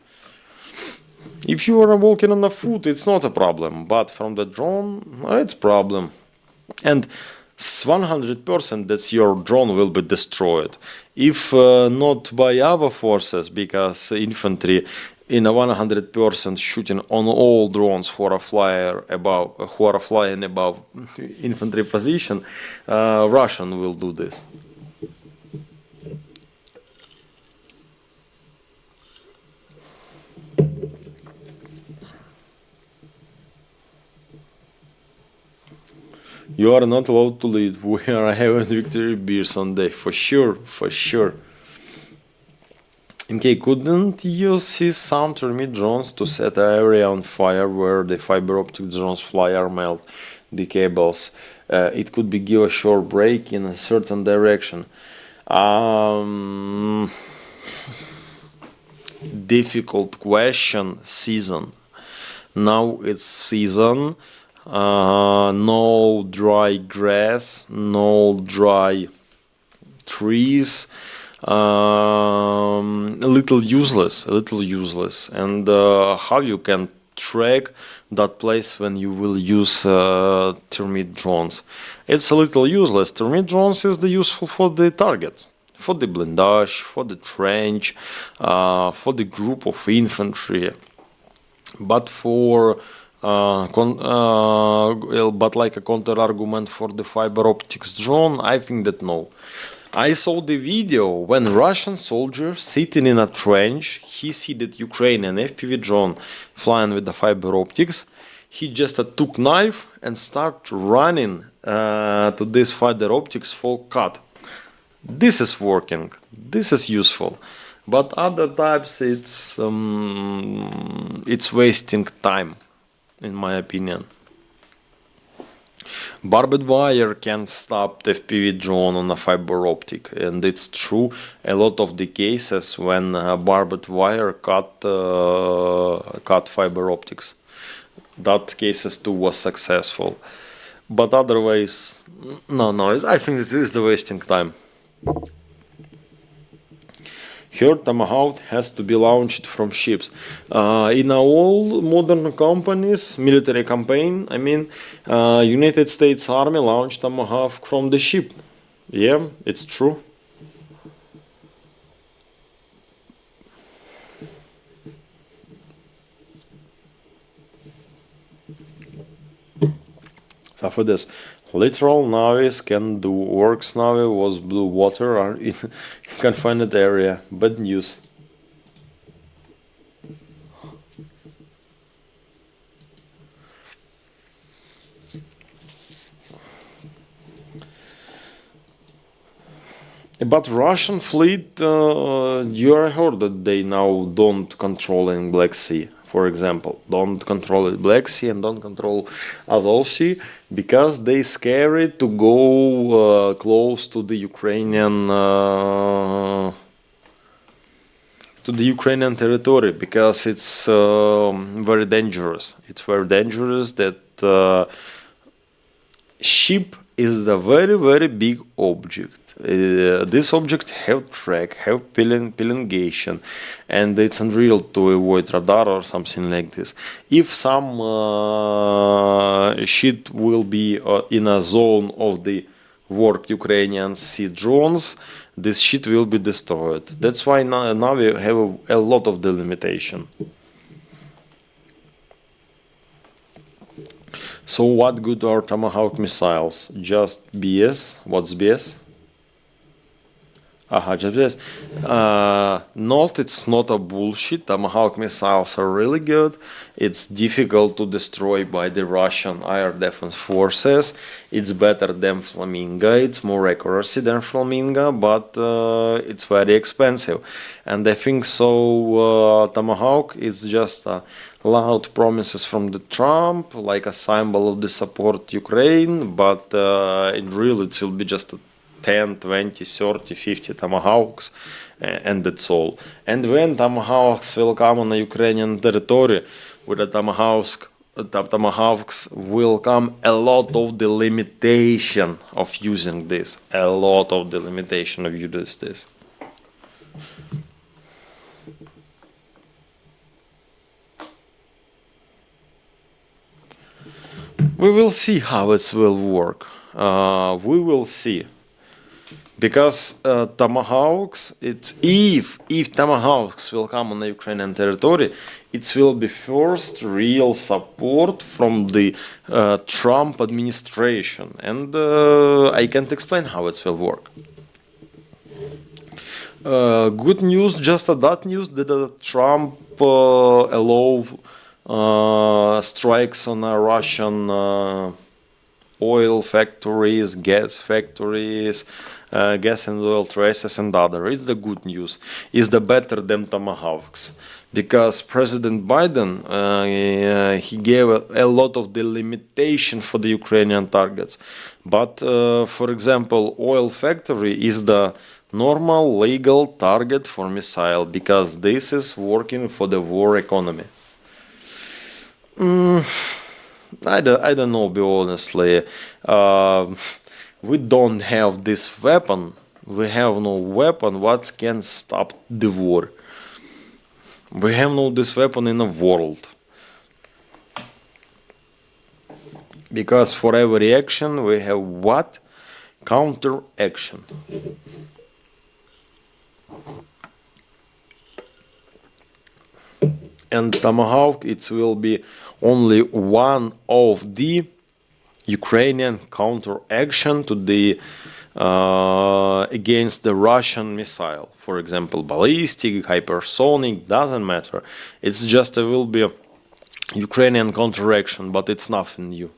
Speaker 1: If you are walking on the foot, it's not a problem, but from the drone, it's problem. And 100% that your drone will be destroyed. If not by our forces, because infantry in a 100% shooting on all drones who are flying above infantry position, Russian will do this. You are not allowed to lead. We are having victory beer Sunday. For sure, for sure. MK couldn't you see some termite drones to set an area on fire where the fiber optic drones fly or melt the cables? It could be give a short break in a certain direction. Difficult question. Season. Now it's season. No dry grass, no dry trees. A little useless, and how you can track that place when you will use termite drones? It's a little useless. Termite drones is the useful for the targets, for the blindage, for the trench, for the group of infantry, but for but like a counter argument for the fiber optics drone, I think that no. I saw the video when Russian soldier sitting in a trench, he see that Ukrainian FPV drone flying with the fiber optics. He just took knife and start running to this fiber optics for cut. This is working. This is useful. But other types, it's wasting time, in my opinion. Barbed wire can stop the FPV drone on a fiber optic, and it's true. A lot of the cases when barbed wire cut fiber optics, that cases too was successful. But otherwise, no. I think it is the wasting time. Here, Tomahawk has to be launched from ships. In all modern companies, military campaign, United States Army launched Tomahawk from the ship. Yeah, it's true. So for this, literal navies can do works. Navi was blue water or in confined area. Bad news. But Russian fleet, you heard that they now don't control in Black Sea. For example, don't control the Black Sea and don't control Azov Sea because they scared to go close to the Ukrainian territory because it's very dangerous. It's very dangerous that ship is a very, very big object. This object have track, have pellingation, and it's unreal to avoid radar or something like this. If some ship will be in a zone of the work Ukrainian sea drones, this ship will be destroyed. That's why now we have a lot of delimitation. So what good are Tomahawk missiles? Just BS? What's BS? Just BS. It's not a bullshit. Tomahawk missiles are really good. It's difficult to destroy by the Russian air defense forces. It's better than Flamingo. It's more accuracy than Flamingo, but it's very expensive. And I think so Tomahawk is just loud promises from the Trump, like a symbol of the support Ukraine, but in real it will be just 10, 20, 30, 50 Tomahawks, and that's all. And when Tomahawks will come on the Ukrainian territory, with the Tomahawks will come a lot of the limitation of using this. A lot of the limitation of using this. We will see how it will work. We will see. Because Tomahawks, it's if Tomahawks will come on the Ukrainian territory, it will be first real support from the Trump administration, and I can't explain how it will work. Good news, just that news that Trump allow strikes on Russian oil factories, gas factories, gas and oil traces and other. It's the good news. It's the better than tomahawks. Because President Biden, he gave a lot of delimitation for the Ukrainian targets. But, for example, oil factory is the normal legal target for missile, because this is working for the war economy. I don't know, be honestly. We don't have this weapon. We have no weapon what can stop the war. We have no this weapon in the world. Because for every action we have what? Counter action. And Tomahawk, it will be only one of the Ukrainian counter action to the against the Russian missile. For example, ballistic, hypersonic, doesn't matter. It's just will be Ukrainian counteraction, but it's nothing new.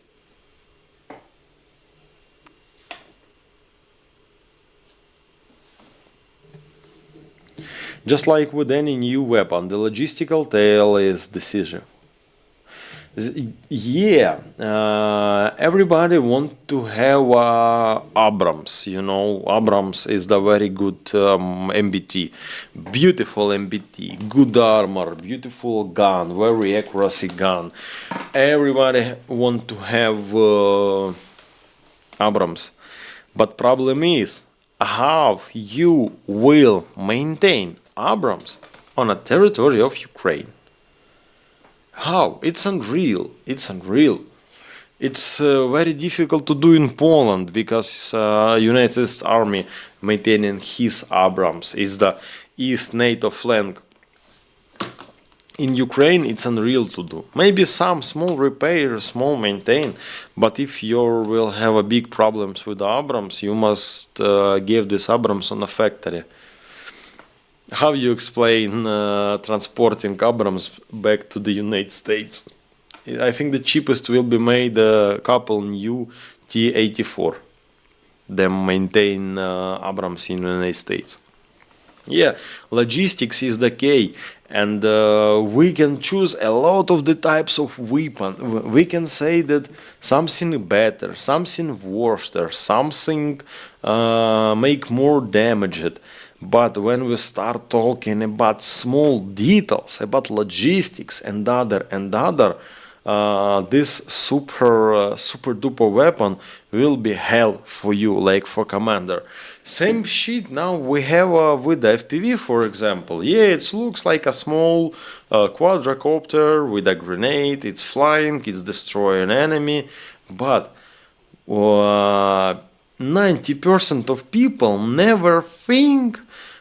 Speaker 1: Just like with any new weapon, the logistical tail is decisive. Yeah, everybody want to have Abrams. You know, Abrams is the very good MBT, beautiful MBT, good armor, beautiful gun, very accuracy gun. Everybody want to have Abrams, but problem is how you will maintain Abrams on a territory of Ukraine. How? It's unreal. It's unreal. It's very difficult to do in Poland because United States Army maintaining his Abrams is the East NATO flank. In Ukraine, it's unreal to do. Maybe some small repair, small maintain, but if you will have a big problems with Abrams, you must give this Abrams on a factory. How you explain transporting Abrams back to the United States? I think the cheapest will be made a couple new T-84. Them maintain Abrams in the United States. Yeah, logistics is the key, and we can choose a lot of the types of weapon. We can say that something better, something worse, something make more damaged. But when we start talking about small details, about logistics and other, this super duper weapon will be hell for you, like for commander. Same shit now we have with the FPV, for example. Yeah, it looks like a small quadricopter with a grenade. It's flying, it's destroying enemy, but 90% of people never think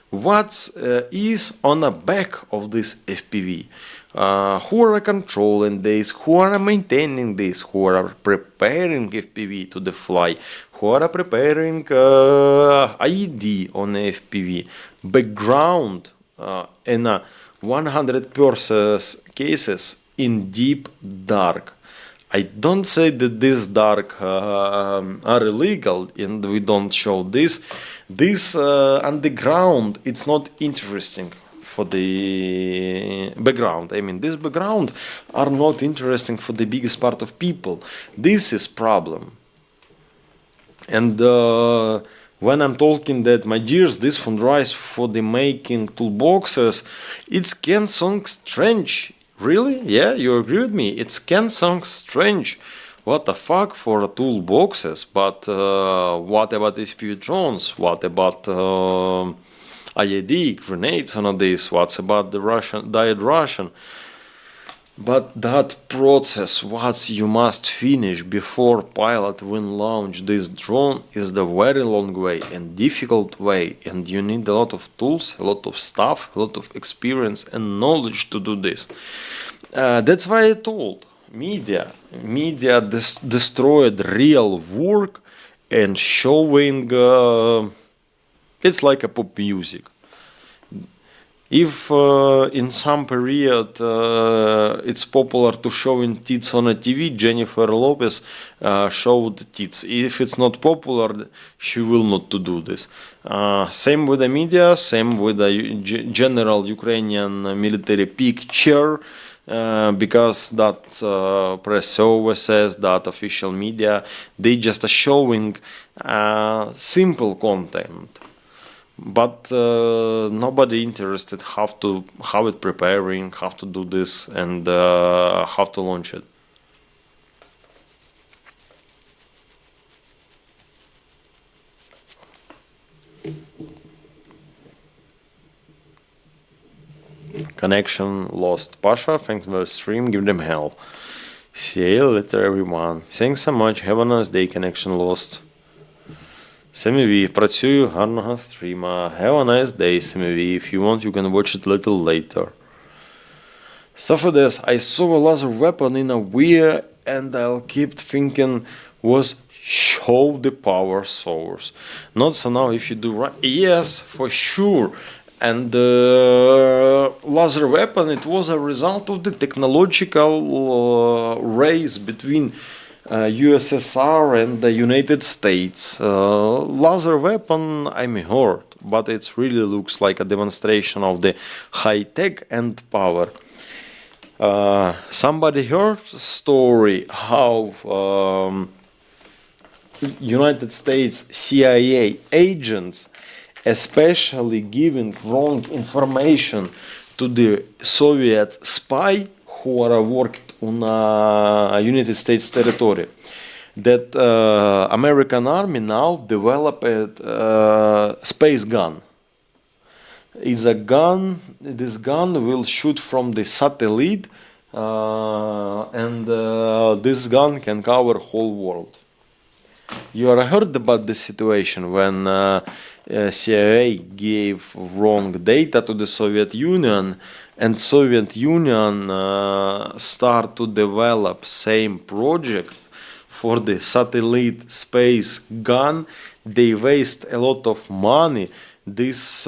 Speaker 1: what is on the back of this FPV. Who are controlling this, who are maintaining this, who are preparing FPV to the fly, who are preparing IED on FPV. Background in 100% cases in deep dark. I don't say that this dark are illegal and we don't show this. This underground, it's not interesting for the background. I mean, this background are not interesting for the biggest part of people. This is problem. And when I'm talking that, my dears, this fundraise for the making toolboxes, it can sound strange. Really? Yeah, you agree with me? It can sound strange. What the fuck for toolboxes? But what about FPV drones? What about IED, grenades on this? What's about the diet Russian? But that process, what you must finish before pilot will launch this drone is the very long way and difficult way, and you need a lot of tools, a lot of stuff, a lot of experience and knowledge to do this. That's why I told media destroyed real work and showing it's like a pop music. If in some period it's popular to showing tits on a TV, Jennifer Lopez showed tits. If it's not popular, she will not to do this. Same with the media, same with the general Ukrainian military picture. Because that press services, that official media, they just are showing simple content, but nobody interested how it preparing, how to do this, and how to launch it. Connection lost. Pasha, thanks for the stream, give them hell. See you later, everyone. Thanks so much, have a nice day, connection lost. Semi-V, працюю, гарного стріма. Have a nice day, Semi-V. If you want, you can watch it a little later. So for this, I saw a laser weapon in a weir and I'll keep thinking was show the power source. Not so now if you do right. Yes, for sure. And the laser weapon, it was a result of the technological race between USSR and the United States. Laser weapon, I'm heard, but it really looks like a demonstration of the high tech and power. Somebody heard story how United States CIA agents especially giving wrong information to the Soviet spy who are worked on United States territory. That American army now developed a space gun. It's a gun. This gun will shoot from the satellite, and this gun can cover whole world. You are heard about the situation when CIA gave wrong data to the Soviet Union, and Soviet Union start to develop same project for the satellite space gun. They waste a lot of money. This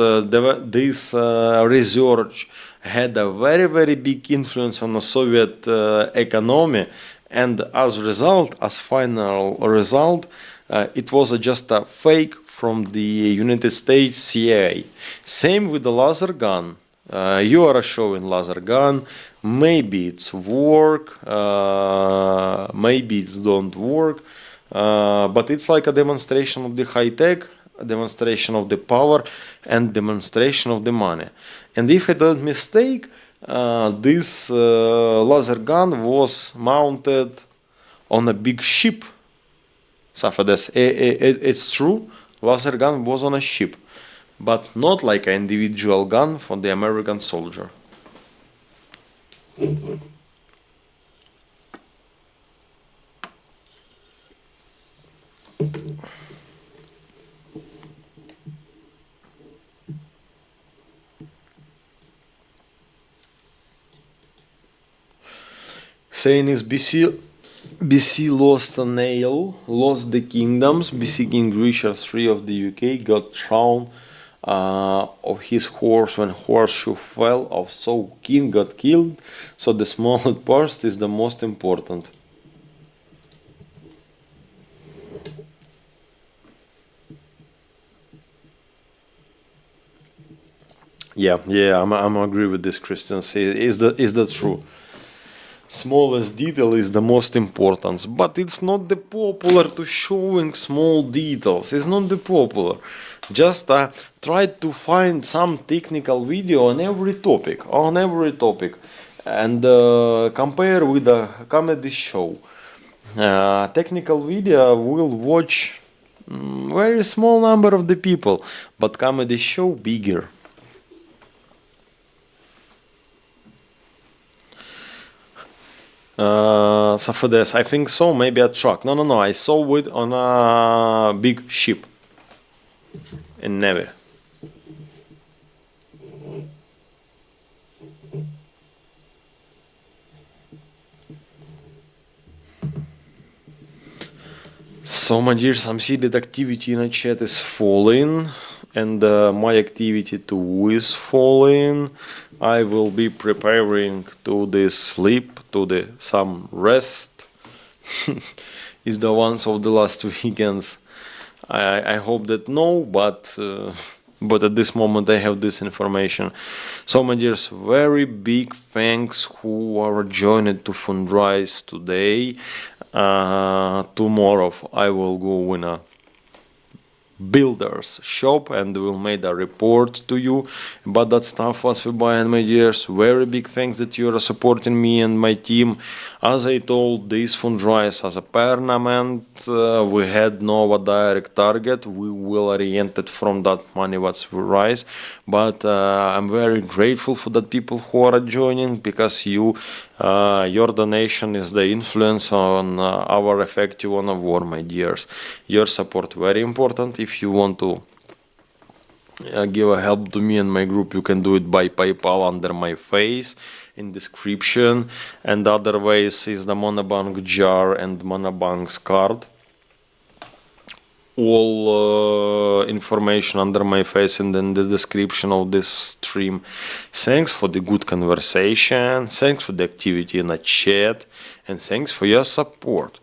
Speaker 1: research had a very big influence on the Soviet economy, and as final result, it was just a fake from the United States CIA. Same with the laser gun. You are showing laser gun. Maybe it's work, maybe it don't work, but it's like a demonstration of the high tech, a demonstration of the power, and demonstration of the money. And if I don't mistake, this laser gun was mounted on a big ship. So for this, it's true, laser gun was on a ship, but not like an individual gun for the American soldier. Saying is BC lost a nail, lost the kingdoms. BC King Richard III of the UK got thrown of his horse when horseshoe fell off, so king got killed. So the smallest part is the most important. Yeah, I'm agree with this, Christian. Is that true? Smallest detail is the most important, but it's not the popular to showing small details. It's not the popular. Just try to find some technical video on every topic, and compare with a comedy show. Technical video will watch very small number of the people, but comedy show bigger. So for this, I think so, maybe a truck. No, I saw it on a big ship in Navy. So my dear, some seeded activity in a chat is falling. and my activity too is falling. I will be preparing to the sleep, to the some rest. Is the ones of the last weekends. I hope that no, but at this moment I have this information. So my dears, very big thanks who are joined to fundraise today. Tomorrow I will go in a builder's shop and will make a report to you about that stuff as we buy. And my dears, very big thanks that you are supporting me and my team. As I told, this fundraise as a permanent, we had no direct target. We will orient it from that money what's we rise, but I'm very grateful for that people who are joining, because your donation is the influence on our effective on a war, my dears. Your support very important. If you want to give a help to me and my group, you can do it by PayPal under my face in description, and other ways is the Monobank jar and Monobank's card. All information under my face and in the description of this stream. Thanks for the good conversation, thanks for the activity in the chat, and thanks for your support.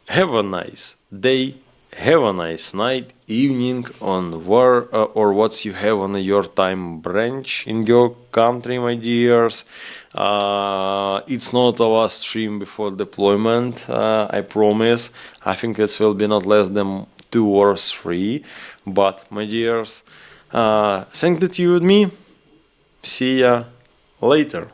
Speaker 1: Have a nice day, have a nice night, evening, on where or what you have on your time branch in your country, my dears. It's not a last stream before deployment, I promise. I think it will be not less than 2 or 3, but my dears, thank that you with me. See ya later.